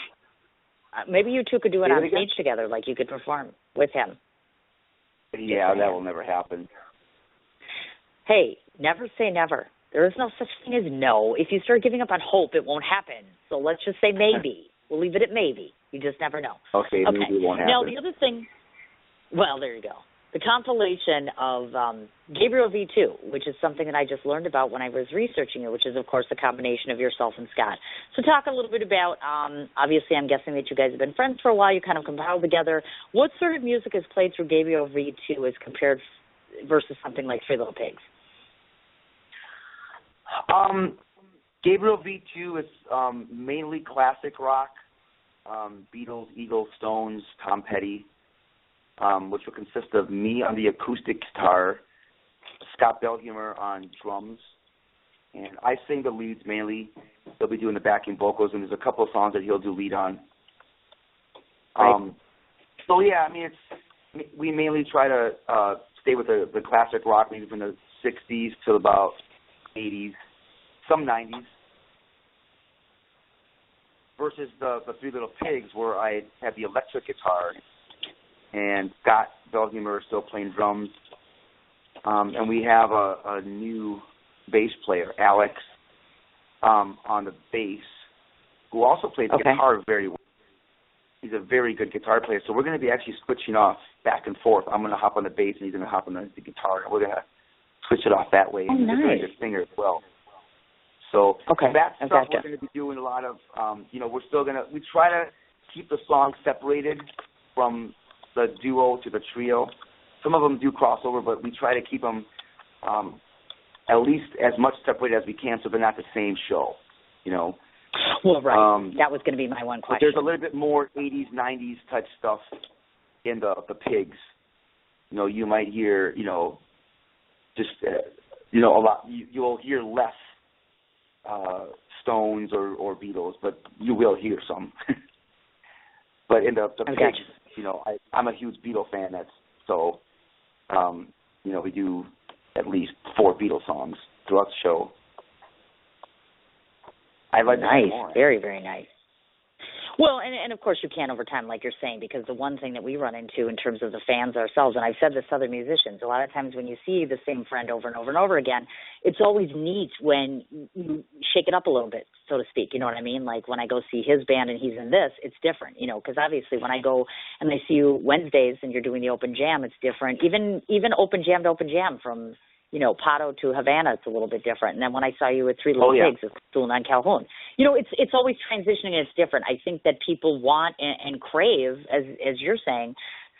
Maybe you two could do it on stage together, like you could perform with him. Yeah, that will never happen. Hey, never say never. There is no such thing as no. If you start giving up on hope, it won't happen. So let's just say maybe. We'll leave it at maybe. You just never know. Okay. Maybe it won't happen. Now, the other thing, well, there you go. The compilation of Gabriel V2, which is something that I just learned about when I was researching it, which is, of course, the combination of yourself and Scott. So talk a little bit about, obviously, I'm guessing that you guys have been friends for a while. You kind of compiled together. What sort of music is played through Gabriel V2 as compared versus something like Three Little Pigs? Gabriel V2 is mainly classic rock, Beatles, Eagles, Stones, Tom Petty, which will consist of me on the acoustic guitar, Scott Belgiumer on drums, and I sing the leads mainly. He'll be doing the backing vocals, and there's a couple of songs that he'll do lead on. So yeah, I mean, we mainly try to stay with the classic rock music from the 60s to about 80s, some 90s, versus the Three Little Pigs, where I have the electric guitar and Scott Belgiumer is still playing drums, and we have a new bass player, Alex, on the bass, who also plays guitar very well. He's a very good guitar player, so we're going to be actually switching off back and forth. I'm going to hop on the bass, and he's going to hop on the guitar, and we're going to switch it off that way. He's a very good singer as well. So that stuff we're going to be doing a lot of, we're still going to, we try to keep the songs separated from the duo to the trio. Some of them do crossover, but we try to keep them at least as much separated as we can so they're not the same show. you know. Well, right. That was going to be my one question. There's a little bit more 80s, 90s type stuff in the Pigs. You know, you might hear, you know, just, you know, a lot. You'll hear less Stones or Beatles, but you will hear some. But in the Pigs, you know, I'm a huge Beatle fan. You know, we do at least 4 Beatles songs throughout the show. I like nice, more. Very, very nice. Well, and of course you can over time, like you're saying, because the one thing that we run into in terms of the fans ourselves, and I've said this to other musicians, a lot of times when you see the same friend over and over and over again, it's always neat when you shake it up a little bit, so to speak. You know what I mean? Like when I go see his band and he's in this, it's different, you know, because obviously when I go and I see you Wednesdays and you're doing the open jam, it's different. Even open jam to open jam from, you know, Pato to Havana, it's a little bit different. And then when I saw you at Three Little Pigs, it's Stool on Calhoun. You know, it's always transitioning and it's different. I think that people want and crave, as you're saying,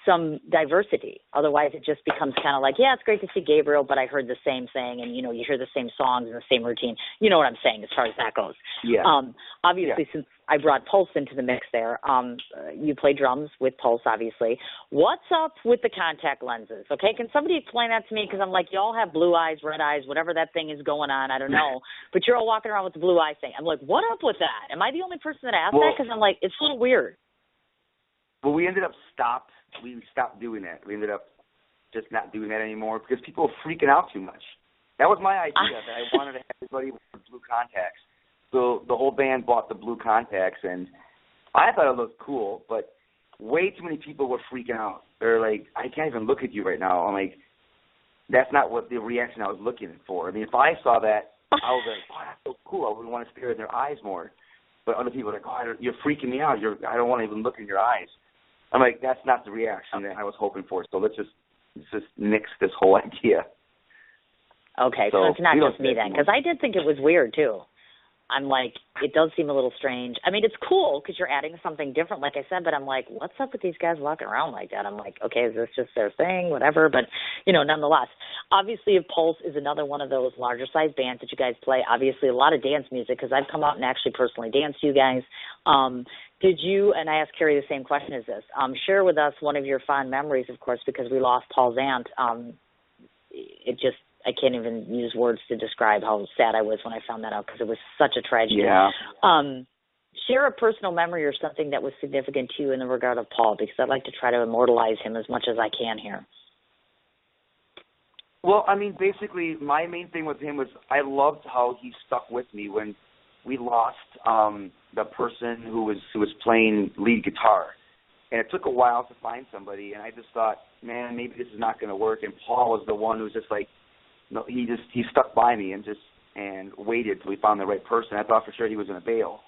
some diversity. Otherwise, it just becomes kind of like, yeah, it's great to see Gabriel, but I heard the same thing, and, you know, you hear the same songs and the same routine. You know what I'm saying as far as that goes. Yeah. Obviously, since I brought Pulse into the mix there, you play drums with Pulse, obviously. What's up with the contact lenses, okay? Can somebody explain that to me? Because I'm like, you all have blue eyes, red eyes, whatever that thing is going on, I don't know. But you're all walking around with the blue eye thing. I'm like, what up with that? Am I the only person that asked that? Because I'm like, it's a little weird. Well, we stopped doing that. We ended up just not doing that anymore because people were freaking out too much. That was my idea, that I wanted to have everybody with blue contacts. So the whole band bought the blue contacts, and I thought it looked cool, but way too many people were freaking out. They're like, I can't even look at you right now. I'm like, that's not what the reaction I was looking for. I mean, if I saw that, I was like, oh, that's so cool. I would want to stare in their eyes more. But other people are like, oh, you're freaking me out. I don't want to even look in your eyes. I'm like, that's not the reaction that I was hoping for. So let's just nix this whole idea. Okay, so it's not just me then, because I did think it was weird too. I'm like, it does seem a little strange. I mean, it's cool because you're adding something different, like I said, but I'm like, what's up with these guys walking around like that? I'm like, okay, is this just their thing, whatever? But, you know, nonetheless, obviously Pulse is another one of those larger-sized bands that you guys play. Obviously, a lot of dance music because I've come out and actually personally danced to you guys. Did you, and I asked Carrie the same question as this, share with us one of your fond memories, of course, because we lost Paul's aunt. I can't even use words to describe how sad I was when I found that out because it was such a tragedy. Yeah. Share a personal memory or something that was significant to you in the regard of Paul, because I'd like to try to immortalize him as much as I can here. Well, I mean, basically, my main thing with him was I loved how he stuck with me when we lost the person who was playing lead guitar. And it took a while to find somebody, and I just thought, man, maybe this is not going to work. And Paul was the one who was just like, no, he stuck by me and waited till we found the right person. I thought for sure he was going to bail.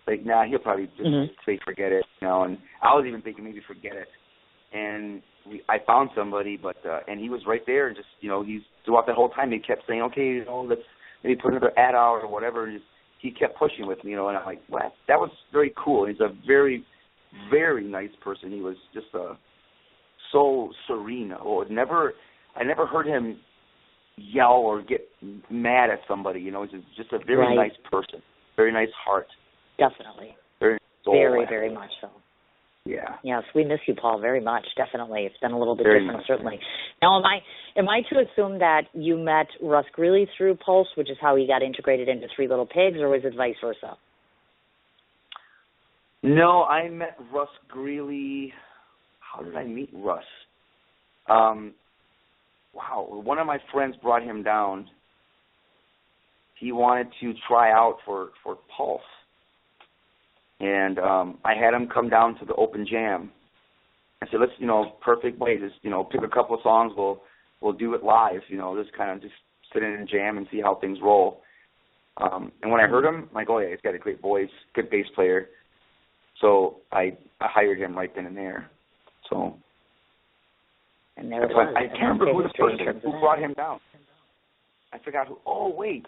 Like, nah, he'll probably just say forget it, you know. And I was even thinking maybe forget it. And I found somebody, but and he was right there, and just, you know, throughout the whole time he kept saying, okay, you know, let's maybe put another ad out or whatever. And he kept pushing with me, you know. And I'm like, well, that was very cool. He's a very, very nice person. He was just so serene. I never heard him yell or get mad at somebody, you know. He's just a very nice person, very nice heart. Definitely. Very, very much so. Yeah. Yes, we miss you, Paul, very much. Definitely. It's been a little bit different, certainly. Now, am I to assume that you met Russ Greeley through Pulse, which is how he got integrated into Three Little Pigs, or was it vice versa? No, I met Russ Greeley. How did I meet Russ? Wow, one of my friends brought him down. He wanted to try out for Pulse. And I had him come down to the open jam. I said, let's, you know, perfect way, just, you know, pick a couple of songs, we'll do it live, you know, just kind of just sit in and jam and see how things roll. And when I heard him, I'm like, oh yeah, he's got a great voice, good bass player. So I hired him right then and there. So. And there it was. I can't remember who the person who brought him down. I forgot who. Oh, wait.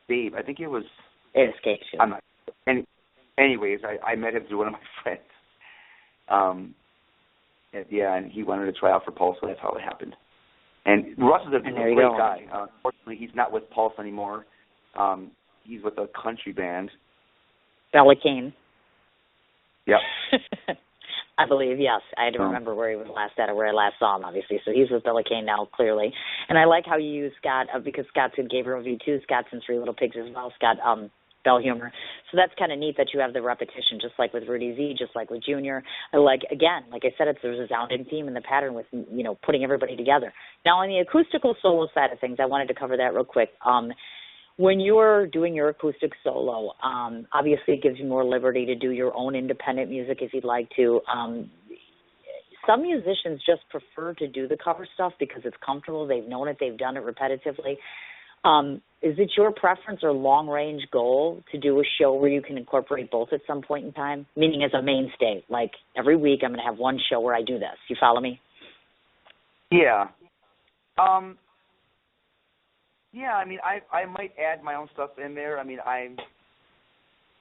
Dave. I think it was. It escapes you. I'm not. Anyways, I met him through one of my friends. And he wanted to try out for Pulse, so that's how it happened. And Russ is a great guy. Unfortunately, he's not with Pulse anymore. He's with a country band. Bellicane. Yep. I believe, yes. I had to remember where he was last at or where I last saw him, obviously. So he's with Bellicane now, clearly. And I like how you use Scott, because Scott's in Gabriel V2. Scott's in Three Little Pigs as well. Scott Bell Humor. So that's kind of neat that you have the repetition, just like with Rudy Z, just like with Junior. I like, again, like I said, there's a sound and theme in the pattern with, putting everybody together. Now, on the acoustical solo side of things, I wanted to cover that real quick. When you're doing your acoustic solo, obviously it gives you more liberty to do your own independent music if you'd like to. Some musicians just prefer to do the cover stuff because it's comfortable. They've known it. They've done it repetitively. Is it your preference or long-range goal to do a show where you can incorporate both at some point in time, meaning as a mainstay? Like every week I'm going to have one show where I do this. You follow me? Yeah. Yeah, I mean, I might add my own stuff in there. I mean, I'm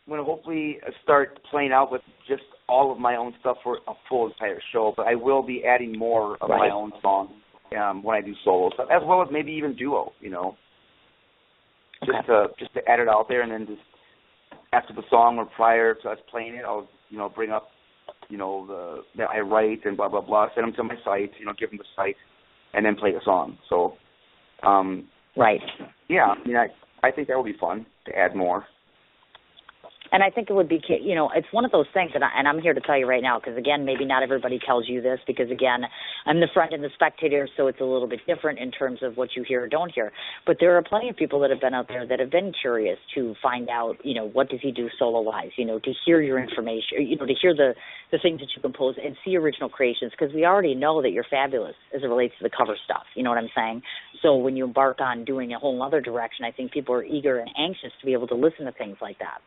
going to hopefully start playing out with just all of my own stuff for a full entire show, but I will be adding more of my own songs when I do solo stuff, as well as maybe even duo, just to add it out there, and then just after the song or prior to us playing it, I'll bring up that I write and blah blah blah, send them to my site, give them the site, and then play the song. So. Right. Yeah, I mean, I think that would be fun to add more. And I think it would be, it's one of those things, and I'm here to tell you right now, because, again, maybe not everybody tells you this, because, again, I'm the front and the spectator, so it's a little bit different in terms of what you hear or don't hear. But there are plenty of people that have been out there that have been curious to find out, what does he do solo-wise, to hear your information, to hear the things that you compose and see original creations, because we already know that you're fabulous as it relates to the cover stuff, you know what I'm saying? So when you embark on doing a whole other direction, I think people are eager and anxious to be able to listen to things like that.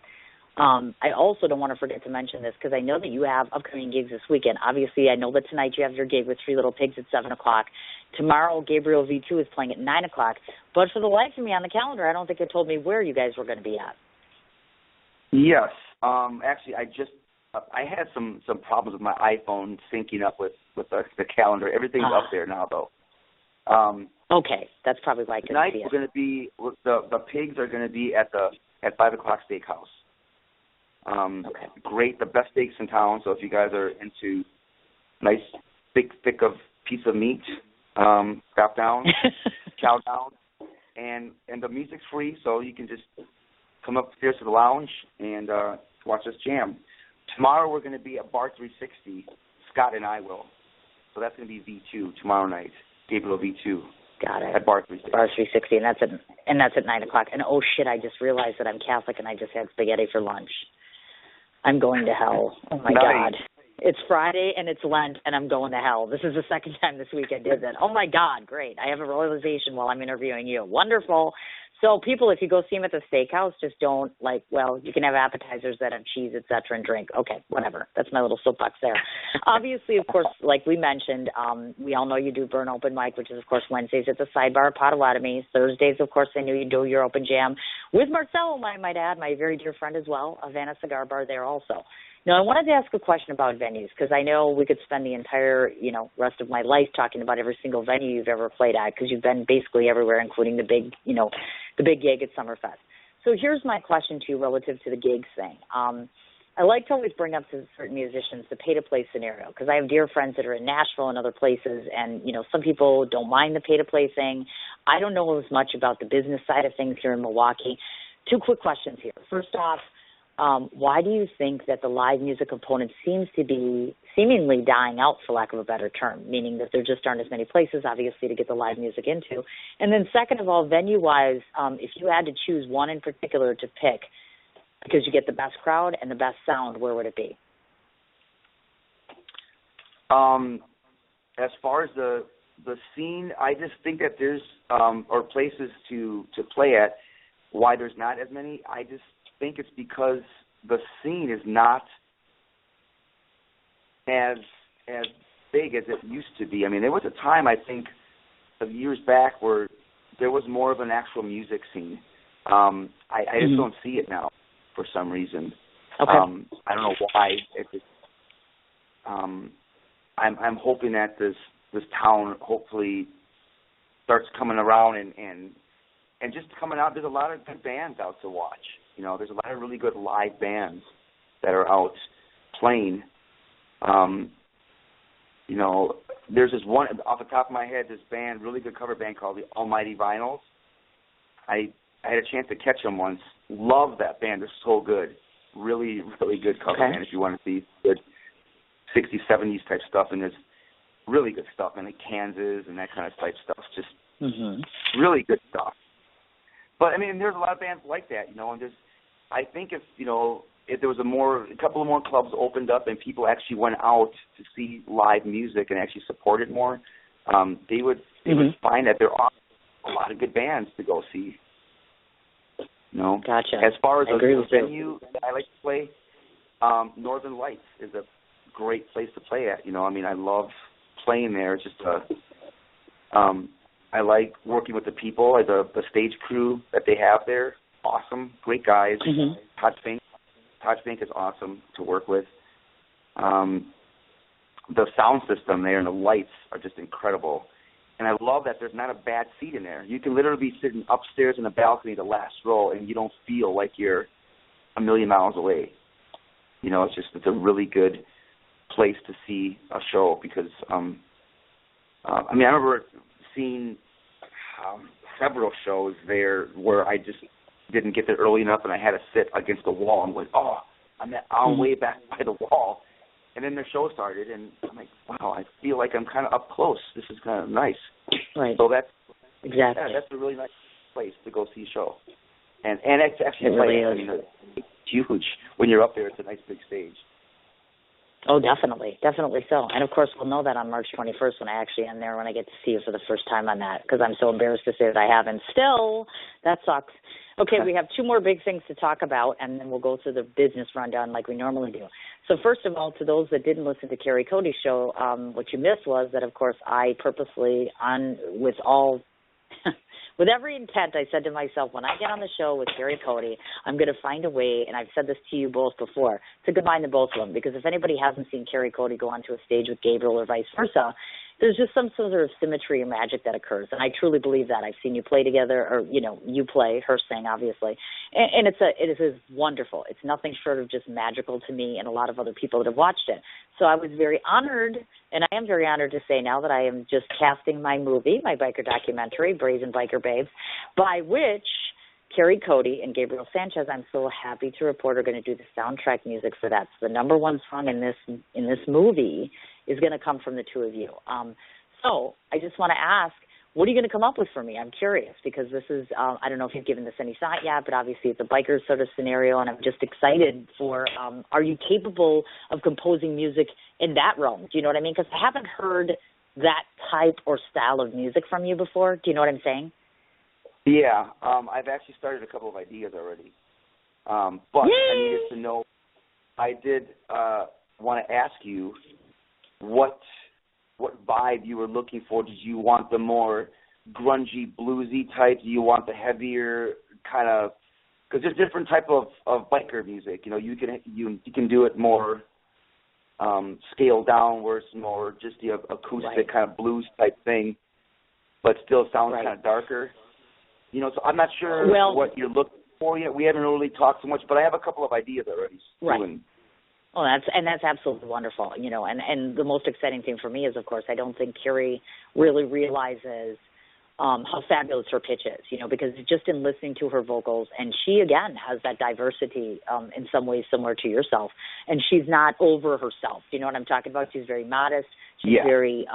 I also don't want to forget to mention this because I know that you have upcoming gigs this weekend. Obviously, I know that tonight you have your gig with Three Little Pigs at 7 o'clock. Tomorrow, Gabriel V2 is playing at 9 o'clock. But for the life of me on the calendar, I don't think it told me where you guys were going to be at. Yes. Actually, I had some problems with my iPhone syncing up with the calendar. Everything's up there now, though. Okay, that's probably why I couldn't tonight see it. We're going to be the Pigs are going to be at 5 o'clock Steakhouse. Great, the best steaks in town. So if you guys are into nice, big, thick of piece of meat, chop down, chow down, and the music's free, so you can just come upstairs to the lounge and watch us jam. Tomorrow we're going to be at Bar 360. Scott and I will. So that's going to be V2 tomorrow night. Gabriel V2. Got it. At Bar 360. Bar 360, and that's at 9 o'clock. And oh shit, I just realized that I'm Catholic and I just had spaghetti for lunch. I'm going to hell. Oh, my God. It's Friday, and it's Lent, and I'm going to hell. This is the second time this week I did that. Oh, my God, great. I have a realization while I'm interviewing you. Wonderful. So, people, if you go see them at the steakhouse, just don't, you can have appetizers that have cheese, et cetera, and drink. Okay, whatever. That's my little soapbox there. Obviously, of course, like we mentioned, we all know you do Burn Open Mic, which is, of course, Wednesdays at the Sidebar Potawatomi. Thursdays, of course, I knew you do your open jam with Marcelo, I might add, my very dear friend as well, Havana Cigar Bar there also. Now, I wanted to ask a question about venues because I know we could spend the entire, rest of my life talking about every single venue you've ever played at because you've been basically everywhere, including the big gig at Summerfest. So here's my question to you relative to the gigs thing. I like to always bring up to certain musicians the pay-to-play scenario because I have dear friends that are in Nashville and other places, and, some people don't mind the pay-to-play thing. I don't know as much about the business side of things here in Milwaukee. Two quick questions here. First off, why do you think that the live music component seems to be seemingly dying out, for lack of a better term, meaning that there just aren't as many places, obviously, to get the live music into? And then second of all, venue-wise, if you had to choose one in particular to pick because you get the best crowd and the best sound, where would it be? As far as the scene, I just think that there's or places to play at. Why there's not as many, I just think it's because the scene is not as big as it used to be. I mean, there was a time, I think, of years back where there was more of an actual music scene. I just don't see it now for some reason. Okay. I don't know why. I'm hoping that this town hopefully starts coming around and and just coming out, there's a lot of good bands out to watch. You know, there's a lot of really good live bands that are out playing. You know, there's this one, off the top of my head, this band, really good cover band called the Almighty Vinyls. I had a chance to catch them once. Love that band. They're so good. Really, really good cover band if you want to see good 60s, 70s type stuff. And there's really good stuff in like Kansas and that kind of type stuff. Just really good stuff. But, I mean, there's a lot of bands like that, you know, and I think if there was a couple of more clubs opened up and people actually went out to see live music and actually support it more, they would find that there are a lot of good bands to go see. You know, gotcha. As far as a venue that I like to play, Northern Lights is a great place to play at. You know, I mean, I love playing there. It's just I like working with the people, the stage crew that they have there. Awesome, great guys. Todd Fink is awesome to work with. The sound system there and the lights are just incredible. And I love that there's not a bad seat in there. You can literally be sitting upstairs in the balcony, the last row, and you don't feel like you're a million miles away. You know, it's a really good place to see a show because, I mean, I remember seeing several shows there where I just didn't get there early enough and I had to sit against the wall and went, I'm way back by the wall. And then the show started, and I'm like, wow, I feel like I'm kind of up close. This is kind of nice. Right. So that's a really nice place to go see a show. And it's actually really I mean, it's huge. When you're up there, it's a nice big stage. Oh, definitely so. And, of course, we'll know that on March 21st when I actually am there, when I get to see you for the first time on that, because I'm so embarrassed to say that I haven't. Still, that sucks. Okay, we have two more big things to talk about, and then we'll go through the business rundown like we normally do. So first of all, to those that didn't listen to Carrie Cody's show, what you missed was that, of course, I purposely, with every intent, I said to myself, when I get on the show with Carrie Cody, I'm going to find a way, and I've said this to you both before, to combine the both of them. Because if anybody hasn't seen Carrie Cody go onto a stage with Gabriel or vice versa, there's just some sort of symmetry or magic that occurs. And I truly believe that. I've seen you play together, or, you know, you play, her sing, obviously. And it is wonderful. It's nothing short of just magical to me and a lot of other people that have watched it. So I was very honored, and I am very honored to say now that I am just casting my movie, my biker documentary, Brazen Biker Babes, by which Carrie Cody and Gabriel Sanchez, I'm so happy to report, are going to do the soundtrack music for that. So the number one song in this movie is going to come from the two of you. So I just want to ask, what are you going to come up with for me? I'm curious, because this is, I don't know if you've given this any thought yet, but obviously it's a biker sort of scenario, and I'm just excited for, are you capable of composing music in that realm? Do you know what I mean? Because I haven't heard that type or style of music from you before. Do you know what I'm saying? Yeah, I've actually started a couple of ideas already. But Yay! I needed to know, I did want to ask you what vibe you were looking for. Did you want the more grungy, bluesy type? Do you want the heavier kind of, because there's different type of biker music. You know, you can do it more scaled down, where it's more just the acoustic kind of blues type thing, but still sounds kind of darker. You know, so I'm not sure what you're looking for yet. We haven't really talked so much, but I have a couple of ideas already. Right. Well, that's absolutely wonderful, you know, and the most exciting thing for me is, of course, I don't think Carrie really realizes how fabulous her pitch is, you know, because just in listening to her vocals, and she, again, has that diversity in some ways similar to yourself, and she's not over herself. You know what I'm talking about? She's very modest. She's very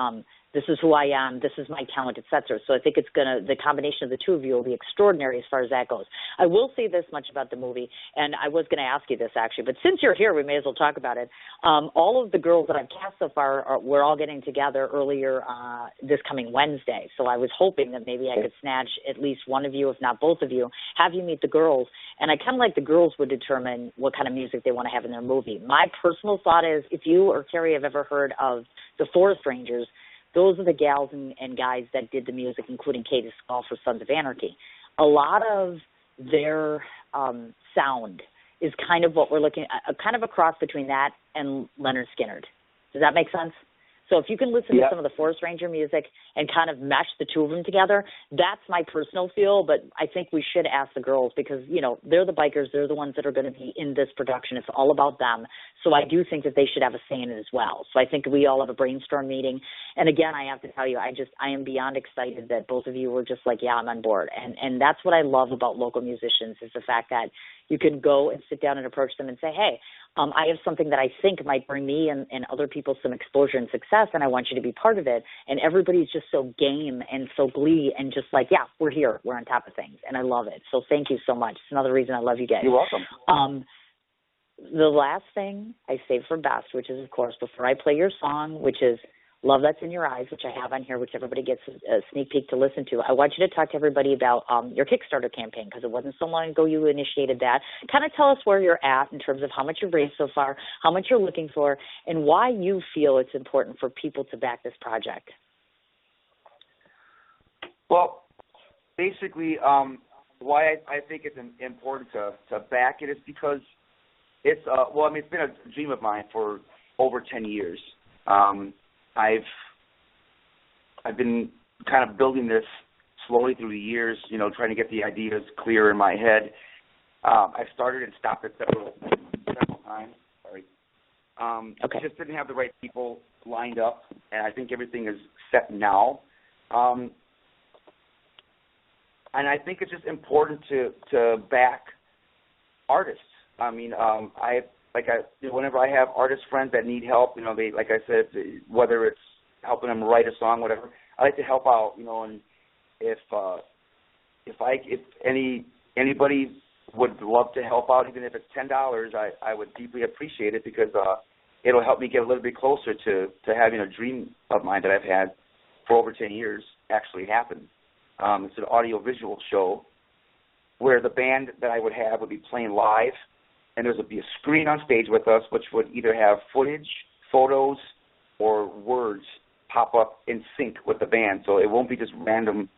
this is who I am, this is my talent, etc. So I think the combination of the two of you will be extraordinary as far as that goes. I will say this much about the movie, and I was going to ask you this actually, but since you're here, we may as well talk about it. All of the girls that I've cast so far, we're all getting together earlier this coming Wednesday. So I was hoping that maybe I could snatch at least one of you, if not both of you, have you meet the girls. And I kind of like the girls would determine what kind of music they want to have in their movie. My personal thought is, if you or Carrie have ever heard of the Forest Rangers, those are the gals and guys that did the music, including Katie Skull for Sons of Anarchy. A lot of their sound is kind of what we're looking at, kind of a cross between that and Leonard Skinner. Does that make sense? So if you can listen to some of the Forest Ranger music and kind of mesh the two of them together, that's my personal feel. But I think we should ask the girls because, you know, they're the bikers. They're the ones that are going to be in this production. It's all about them. So I do think that they should have a say in it as well. So I think we all have a brainstorm meeting. And again, I have to tell you, I am beyond excited that both of you were just like, yeah, I'm on board. And that's what I love about local musicians is the fact that you can go and sit down and approach them and say, hey, I have something that I think might bring me and other people some exposure and success, and I want you to be part of it. And everybody's just so game and so glee and just like, yeah, we're here. We're on top of things. And I love it. So thank you so much. It's another reason I love you guys. You're welcome. The last thing I save for best, which is, of course, before I play your song, which is Love That's in Your Eyes, which I have on here, which everybody gets a sneak peek to listen to. I want you to talk to everybody about your Kickstarter campaign because it wasn't so long ago you initiated that. Kind of tell us where you're at in terms of how much you've raised so far, how much you're looking for, and why you feel it's important for people to back this project. Well, basically, why I think it's important to back it is because it's it's been a dream of mine for over 10 years. I've been kind of building this slowly through the years, you know, trying to get the ideas clear in my head. I've started and stopped it several times. Sorry. Just didn't have the right people lined up, and I think everything is set now. And I think it's just important to back artists. I mean, whenever I have artist friends that need help, you know, they, like I said, whether it's helping them write a song, whatever, I like to help out, you know, and if anybody would love to help out, even if it's $10, I would deeply appreciate it because it'll help me get a little bit closer to having a dream of mine that I've had for over 10 years actually happen. It's an audio-visual show where the band that I would have would be playing live, and there would be a screen on stage with us, which would either have footage, photos, or words pop up in sync with the band. So it won't be just random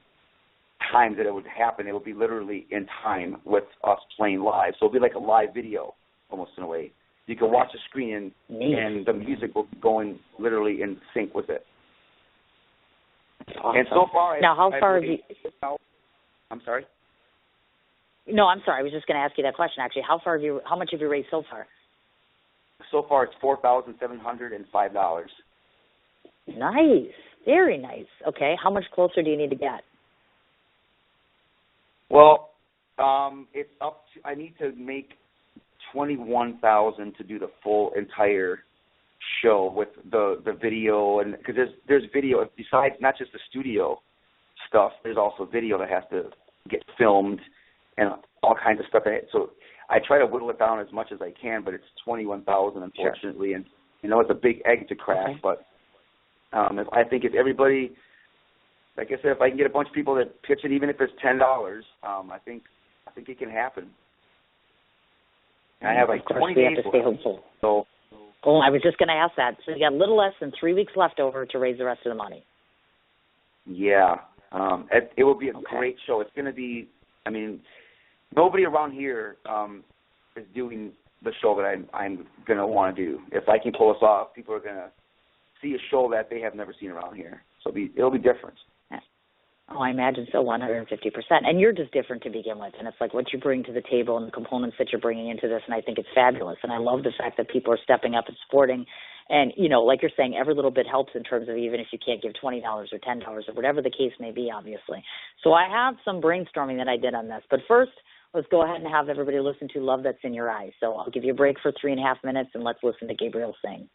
times that it would happen. It will be literally in time with us playing live. So it'll be like a live video, almost in a way. You can watch the screen, and the music will be going literally in sync with it. Awesome. And so far, now, how far have you? I'm sorry. No, I'm sorry. I was just going to ask you that question. Actually, how much have you raised so far? So far, it's $4,705. Nice, very nice. Okay, how much closer do you need to get? Well, it's up to. I need to make $21,000 to do the full entire show with the video, and because there's video besides not just the studio stuff. There's also video that has to get filmed and all kinds of stuff. So I try to whittle it down as much as I can, but it's $21,000 unfortunately, and you know it's a big egg to crack. Okay. But I think if everybody, like I said, if I can get a bunch of people that pitch it, even if it's $10, I think it can happen. And I have like 20 days. We have to stay hopeful. So. Oh, I was just going to ask that. So you got a little less than 3 weeks left over to raise the rest of the money. Yeah. It will be a great show. It's going to be, I mean, nobody around here is doing the show that I'm going to want to do. If I can pull us off, people are going to see a show that they have never seen around here. So it'll be different. Oh, I imagine so, 150%. And you're just different to begin with. And it's like what you bring to the table and the components that you're bringing into this. And I think it's fabulous. And I love the fact that people are stepping up and supporting. And, you know, like you're saying, every little bit helps in terms of even if you can't give $20 or $10 or whatever the case may be, obviously. So I have some brainstorming that I did on this. But first, let's go ahead and have everybody listen to Love That's in Your Eyes. So I'll give you a break for 3.5 minutes, and let's listen to Gabriel sing.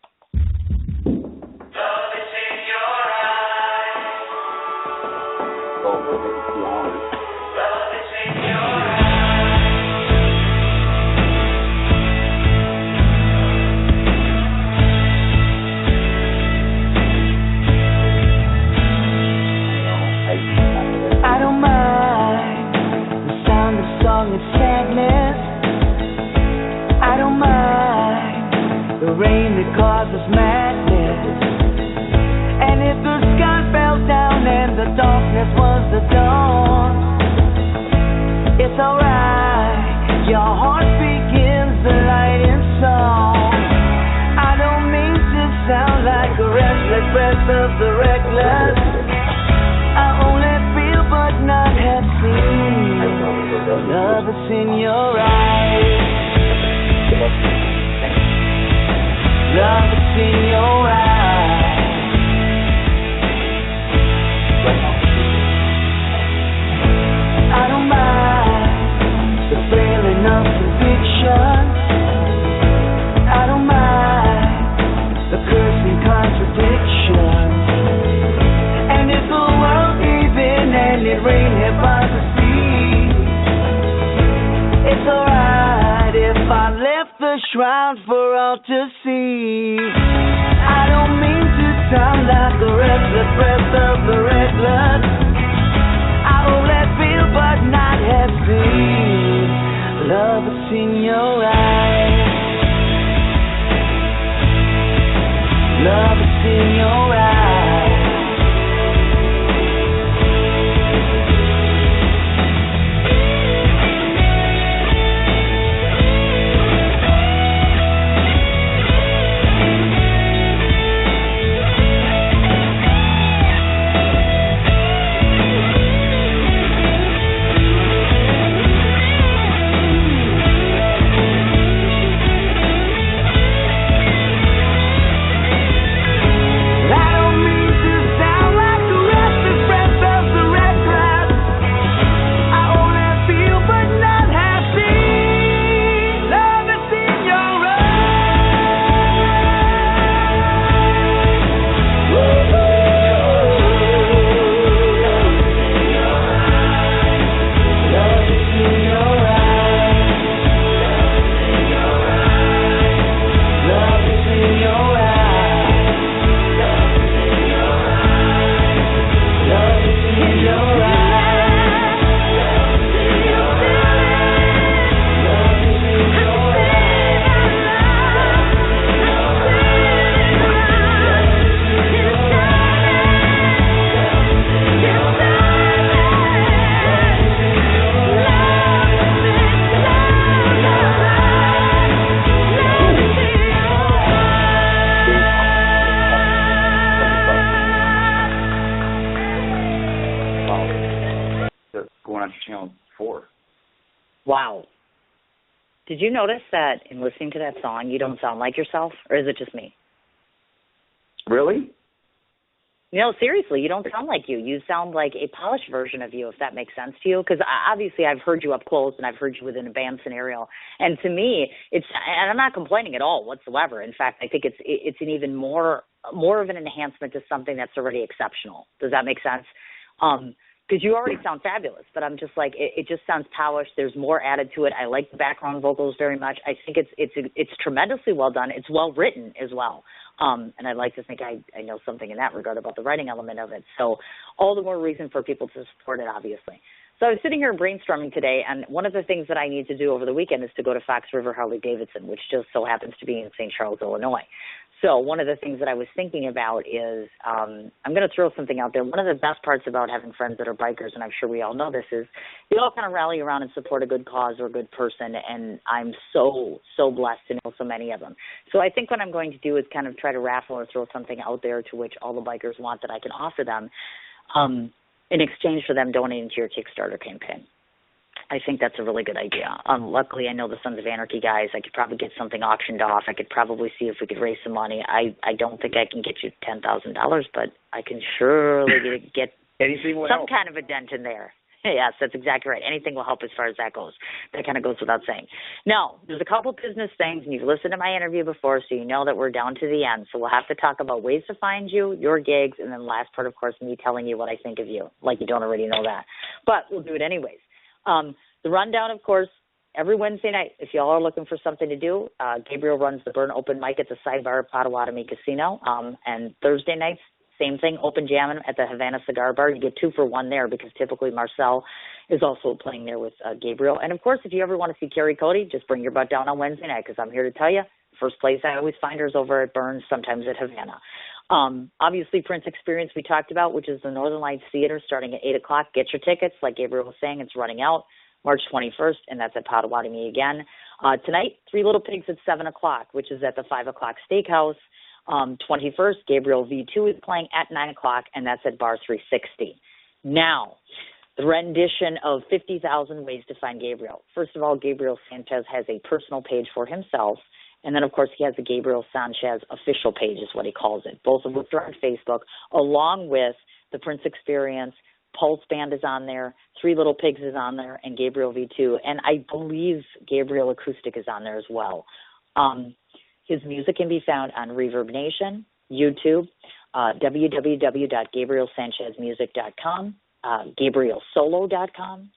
Rain that causes madness. And if the sky fell down and the darkness was the dawn, it's alright, your heart begins the light in song. I don't mean to sound like a restless breath of the reckless. I only feel but not have seen. Love is in your eyes. Love is in your eyes. I don't mind the feeling of conviction. I don't mind the cursing contradiction. And if the world gave in and it rained hypocrisy, it's alright if I left the shroud for all to see. I don't mean to sound like the restless breath of the reckless. I only feel but not have seen. Love is in your eyes. Love is in your eyes. Wow. Did you notice that in listening to that song, you don't sound like yourself, or is it just me? Really? No, seriously, you don't sound like you. You sound like a polished version of you, if that makes sense to you. Because obviously I've heard you up close and I've heard you within a band scenario. And to me, and I'm not complaining at all whatsoever. In fact, I think it's an even more of an enhancement to something that's already exceptional. Does that make sense? Because you already sound fabulous, but I'm just like, it just sounds polished. There's more added to it. I like the background vocals very much. I think it's tremendously well done. It's well written as well. And I'd like to think I know something in that regard about the writing element of it. So all the more reason for people to support it, obviously. So I was sitting here brainstorming today, and one of the things that I need to do over the weekend is to go to Fox River Harley-Davidson, which just so happens to be in St. Charles, Illinois. So one of the things that I was thinking about is I'm going to throw something out there. One of the best parts about having friends that are bikers, and I'm sure we all know this, is you all kind of rally around and support a good cause or a good person, and I'm so blessed to know so many of them. So I think what I'm going to do is kind of try to raffle or throw something out there to which all the bikers want that I can offer them in exchange for them donating to your Kickstarter campaign. I think that's a really good idea. Luckily, I know the Sons of Anarchy guys. I could probably get something auctioned off. I could probably see if we could raise some money. I don't think I can get you $10,000, but I can surely get some kind of a dent in there. Yes, that's exactly right. Anything will help as far as that goes. That kind of goes without saying. Now, there's a couple business things, and you've listened to my interview before, so you know that we're down to the end. So we'll have to talk about ways to find you, your gigs, and then last part, of course, me telling you what I think of you, like you don't already know that. But we'll do it anyways. The rundown, of course, every Wednesday night, if y'all are looking for something to do, Gabriel runs the Burn Open Mic at the Sidebar Potawatomi Casino. And Thursday nights, same thing, open jamming at the Havana Cigar Bar. You get 2 for 1 there because typically Marcel is also playing there with Gabriel. And, of course, if you ever want to see Kerry Cody, just bring your butt down on Wednesday night because I'm here to tell you, first place I always find her is over at Burns, sometimes at Havana. Obviously, Prince Experience we talked about, which is the Northern Lights Theater starting at 8 o'clock. Get your tickets. Like Gabriel was saying, it's running out March 21st, and that's at Potawatomi again. Tonight, Three Little Pigs at 7 o'clock, which is at the 5 o'clock Steakhouse. 21st, Gabriel V2 is playing at 9 o'clock, and that's at Bar 360. Now, the rendition of 50,000 Ways to Find Gabriel. First of all, Gabriel Sanchez has a personal page for himself, and then, of course, he has the Gabriel Sanchez official page is what he calls it, both of which are on Facebook, along with the Prince Experience. Pulse Band is on there, Three Little Pigs is on there, and Gabriel V2, and I believe Gabriel Acoustic is on there as well. His music can be found on Reverb Nation, YouTube, www.gabrielsanchezmusic.com, gabrielsolo.com,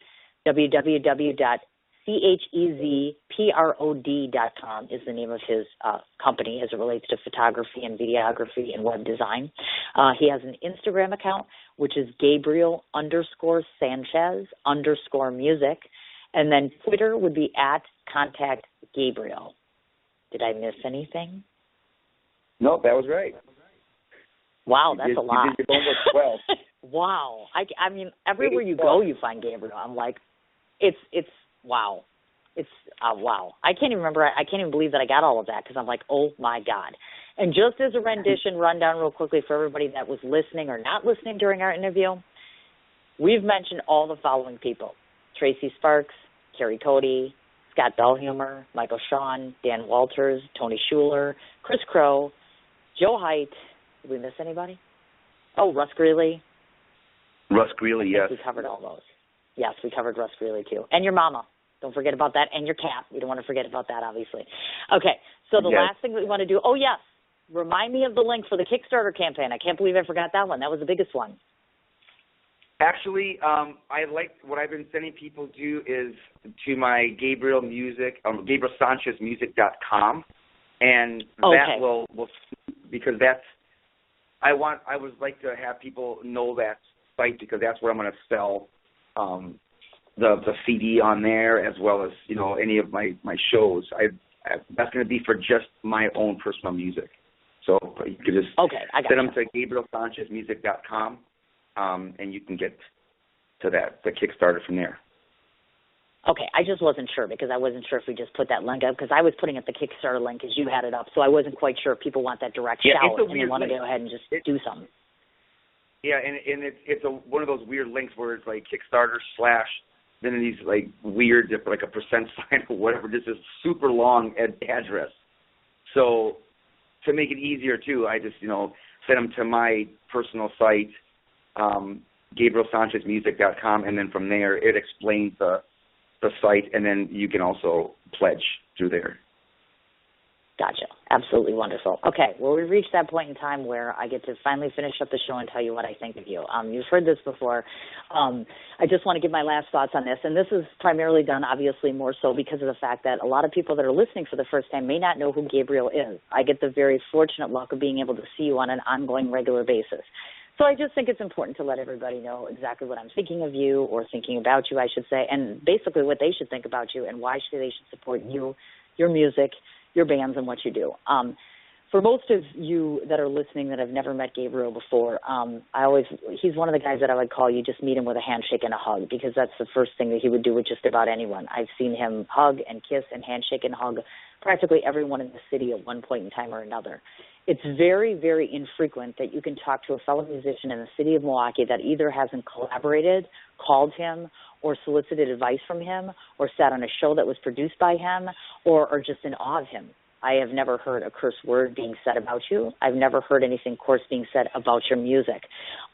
www.chezprod.com is the name of his company as it relates to photography and videography and web design. He has an Instagram account, which is Gabriel_Sanchez_music. And then Twitter would be @ContactGabriel. Did I miss anything? No, that was right. Wow, that's a lot. You did your homework well. Wow. I mean, everywhere you go, you find Gabriel. I'm like, it's wow. It's wow. I can't even remember. I can't even believe that I got all of that because I'm like, oh, my God. And just as a rendition rundown real quickly for everybody that was listening or not listening during our interview, we've mentioned all the following people: Tracy Sparks, Carrie Cody, Scott Bellhumer, Michael Shawn, Dan Walters, Tony Schuler, Chris Crow, Joe Height. Did we miss anybody? Oh, Russ Greeley. Russ Greeley, yes. We covered all those. Yes, we covered Russ Greeley, too. And your mama. Don't forget about that. And your cat. We don't want to forget about that, obviously. Okay, so the last thing that we want to do, oh, yes, remind me of the link for the Kickstarter campaign. I can't believe I forgot that one. That was the biggest one. Actually, I like what I've been sending people to is to my Gabriel GabrielSanchezMusic.com, and that will because that's I would like to have people know that site because that's where I'm going to sell the CD on there as well as any of my shows. That's going to be for just my own personal music. So you could just send them to GabrielSanchezMusic.com. And you can get to the Kickstarter from there. Okay, I just wasn't sure because I wasn't sure if we just put that link up because I was putting up the Kickstarter link as you had it up, so I wasn't quite sure if people want that direct shout and they want to go ahead and just do something. Yeah, and it's one of those weird links where it's like Kickstarter / then these like weird like a percent sign or whatever, just a super long address. So to make it easier too, I just send them to my personal site. GabrielSanchezMusic.com, and then from there it explains the site, and then you can also pledge through there. Gotcha. Absolutely wonderful. Okay, well, we've reached that point in time where I get to finally finish up the show and tell you what I think of you. You've heard this before. I just want to give my last thoughts on this, and this is primarily done, obviously, more so because of the fact that a lot of people that are listening for the first time may not know who Gabriel is. I get the very fortunate luck of being able to see you on an ongoing, regular basis. So I just think it's important to let everybody know exactly what I'm thinking of you or thinking about you, I should say, and basically what they should think about you and why they should support you, your music, your bands, and what you do. For most of you that are listening that have never met Gabriel before, he's one of the guys that I would call you just meet him with a handshake and a hug because that's the first thing that he would do with just about anyone. I've seen him hug and kiss and handshake and hug practically everyone in the city at one point in time or another. It's very, very infrequent that you can talk to a fellow musician in the city of Milwaukee that either hasn't collaborated, called him, or solicited advice from him, or sat on a show that was produced by him, or are just in awe of him. I have never heard a curse word being said about you. I've never heard anything coarse being said about your music.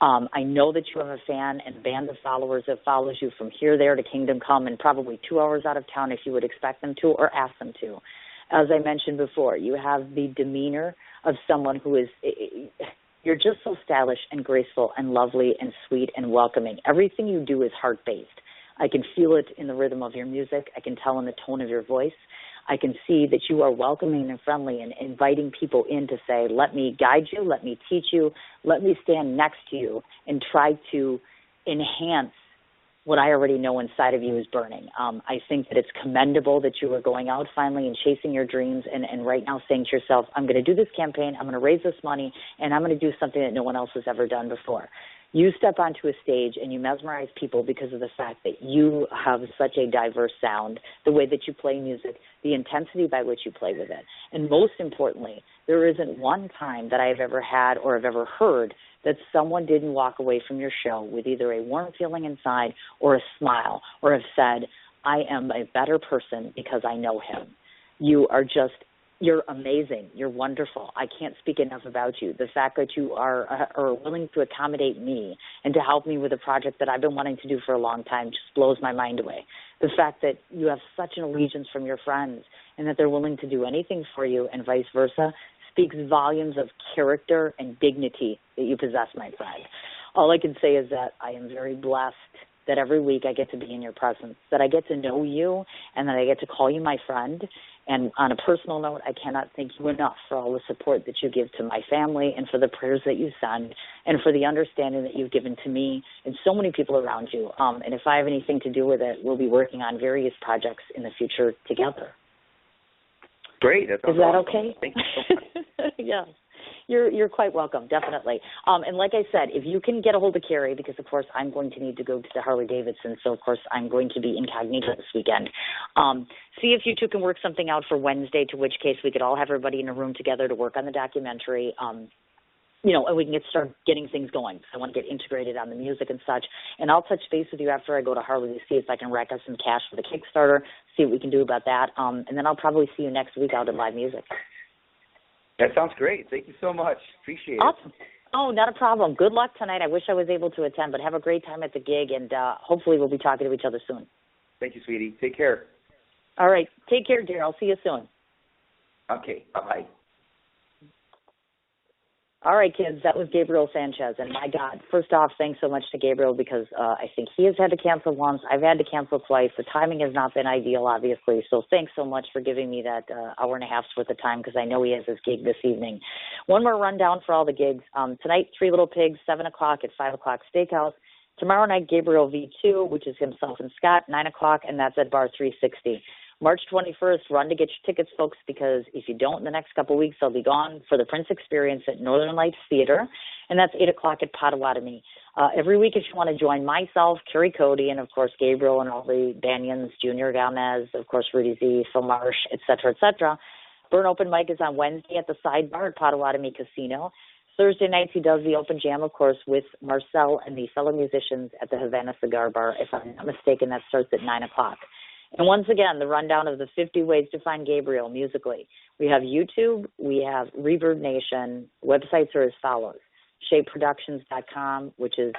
I know that you have a fan and band of followers that follows you from here, there to Kingdom Come and probably 2 hours out of town if you would expect them to or ask them to. As I mentioned before, you have the demeanor of someone who is, you're just so stylish and graceful and lovely and sweet and welcoming. Everything you do is heart-based. I can feel it in the rhythm of your music. I can tell in the tone of your voice. I can see that you are welcoming and friendly and inviting people in to say, let me guide you, let me teach you, let me stand next to you and try to enhance what I already know inside of you is burning. I think that it's commendable that you are going out finally and chasing your dreams and right now saying to yourself, I'm going to do this campaign, I'm going to raise this money, and I'm going to do something that no one else has ever done before. You step onto a stage and you mesmerize people because of the fact that you have such a diverse sound, the way that you play music, the intensity by which you play with it. And most importantly, there isn't one time that I've ever had or have ever heard that someone didn't walk away from your show with either a warm feeling inside or a smile, or have said, I am a better person because I know him. You're amazing. You're wonderful. I can't speak enough about you. The fact that you are willing to accommodate me and to help me with a project that I've been wanting to do for a long time just blows my mind away. The fact that you have such an allegiance from your friends and that they're willing to do anything for you and vice versa speaks volumes of character and dignity that you possess, my friend. All I can say is that I am very blessed that every week I get to be in your presence, that I get to know you, and that I get to call you my friend. And on a personal note, I cannot thank you enough for all the support that you give to my family and for the prayers that you send and for the understanding that you've given to me and so many people around you. And if I have anything to do with it, we'll be working on various projects in the future together. Great. Is that awesome. Okay? Thank you so much. Yeah. You're quite welcome, definitely. And like I said, if you can get a hold of Carrie, because, of course, I'm going to need to go to the Harley-Davidson, so, of course, I'm going to be incognito this weekend. See if you two can work something out for Wednesday, to which case we could all have everybody in a room together to work on the documentary, and we can start getting things going. I want to get integrated on the music and such. And I'll touch base with you after I go to Harley to see if I can rack up some cash for the Kickstarter, see what we can do about that. And then I'll probably see you next week out at Live Music. That sounds great. Thank you so much. Appreciate it. Awesome. Oh, not a problem. Good luck tonight. I wish I was able to attend, but have a great time at the gig, and hopefully we'll be talking to each other soon. Thank you, sweetie. Take care. All right. Take care, dear. I'll see you soon. Okay. Bye-bye. All right, kids, that was Gabriel Sanchez. And, my God, first off, thanks so much to Gabriel because I think he has had to cancel once. I've had to cancel twice. The timing has not been ideal, obviously. So thanks so much for giving me that hour and a half's worth of time because I know he has his gig this evening. One more rundown for all the gigs. Tonight, Three Little Pigs, 7 o'clock at 5 o'clock Steakhouse. Tomorrow night, Gabriel V2, which is himself and Scott, 9 o'clock, and that's at Bar 360. March 21st, run to get your tickets, folks, because if you don't in the next couple of weeks, they'll be gone for the Prince Experience at Northern Lights Theater, and that's 8 o'clock at Potawatomi. Every week, if you want to join myself, Carrie Cody, and, of course, Gabriel and all the Banyans, Junior Gomez, of course, Rudy Z, Phil Marsh, et cetera, Burn Open Mic is on Wednesday at the Sidebar at Potawatomi Casino. Thursday nights, he does the open jam, of course, with Marcel and the fellow musicians at the Havana Cigar Bar. If I'm not mistaken, that starts at 9 o'clock. And once again, the rundown of the 50 ways to find Gabriel musically. We have YouTube, we have Reverb Nation. Websites are as follows: shapeproductions.com, which is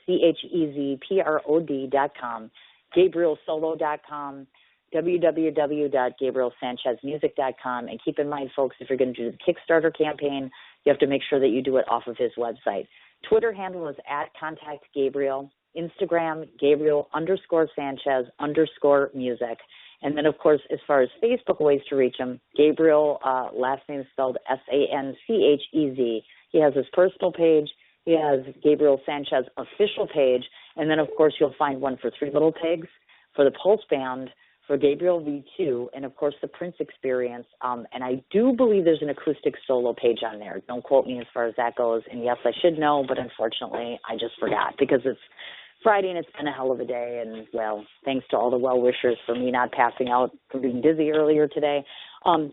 CHEZPROD.com, GabrielSolo.com, www.GabrielSanchezMusic.com. And keep in mind, folks, if you're going to do the Kickstarter campaign, you have to make sure that you do it off of his website. Twitter handle is @ContactGabriel. Instagram, Gabriel_Sanchez_music. And then, of course, as far as Facebook ways to reach him, Gabriel, last name spelled Sanchez. He has his personal page. He has Gabriel Sanchez official page. And then, of course, you'll find one for Three Little Pigs, for the Pulse Band, for Gabriel V2, and, of course, the Prince Experience. And I do believe there's an acoustic solo page on there. Don't quote me as far as that goes. And, yes, I should know, but unfortunately I just forgot because it's Friday and it's been a hell of a day. And, well, thanks to all the well-wishers for me not passing out from being dizzy earlier today.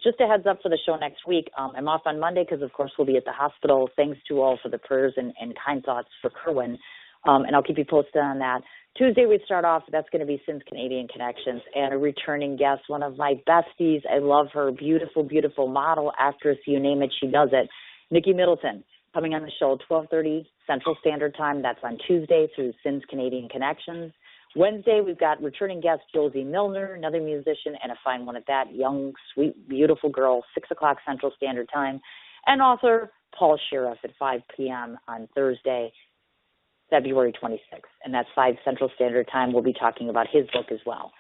Just a heads up for the show next week. I'm off on Monday because, of course, we'll be at the hospital. Thanks to all for the prayers and kind thoughts for Kerwin. And I'll keep you posted on that. Tuesday we start off, that's going to be Sin's Canadian Connections, and a returning guest, one of my besties. I love her, beautiful, beautiful model, actress, you name it, she does it. Nikki Middleton, coming on the show 12:30 Central Standard Time. That's on Tuesday through Sin's Canadian Connections. Wednesday, we've got returning guest Josie Milner, another musician, and a fine one at that, young, sweet, beautiful girl, 6 o'clock Central Standard Time. And author Paul Sheriff at 5 p.m. on Thursday, February 26th, and that's 5 Central Standard Time. We'll be talking about his book as well.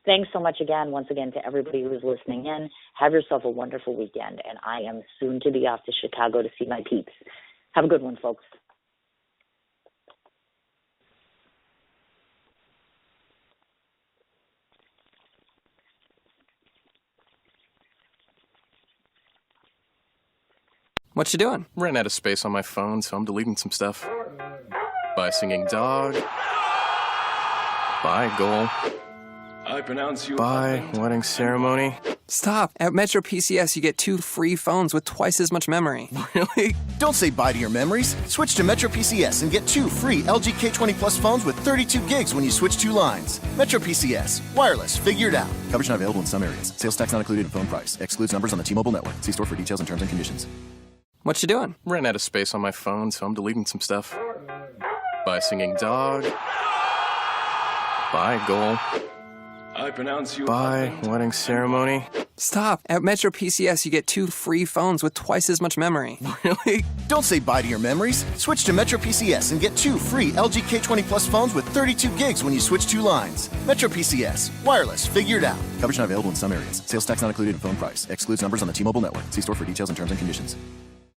Thanks so much once again, to everybody who's listening in. Have yourself a wonderful weekend, and I am soon to be off to Chicago to see my peeps. Have a good one, folks. What you doing? Ran out of space on my phone, so I'm deleting some stuff. By singing dog. By goal. I pronounce you. By wedding ceremony. Stop! At Metro PCS, you get 2 free phones with twice as much memory. Really? Don't say bye to your memories. Switch to Metro PCS and get 2 free LG K20 Plus phones with 32 gigs when you switch 2 lines. Metro PCS. Wireless. Figured out. Coverage not available in some areas. Sales tax not included in phone price. Excludes numbers on the T-Mobile network. See store for details and terms and conditions. What you doing? Ran out of space on my phone, so I'm deleting some stuff. By singing dog. By goal. I pronounce you. By wedding ceremony. Stop! At Metro PCS, you get 2 free phones with twice as much memory. Really? Don't say bye to your memories. Switch to Metro PCS and get 2 free LG K20 Plus phones with 32 gigs when you switch 2 lines. Metro PCS. Wireless. Figured out. Coverage not available in some areas. Sales tax not included in phone price. Excludes numbers on the T-Mobile network. See store for details and terms and conditions.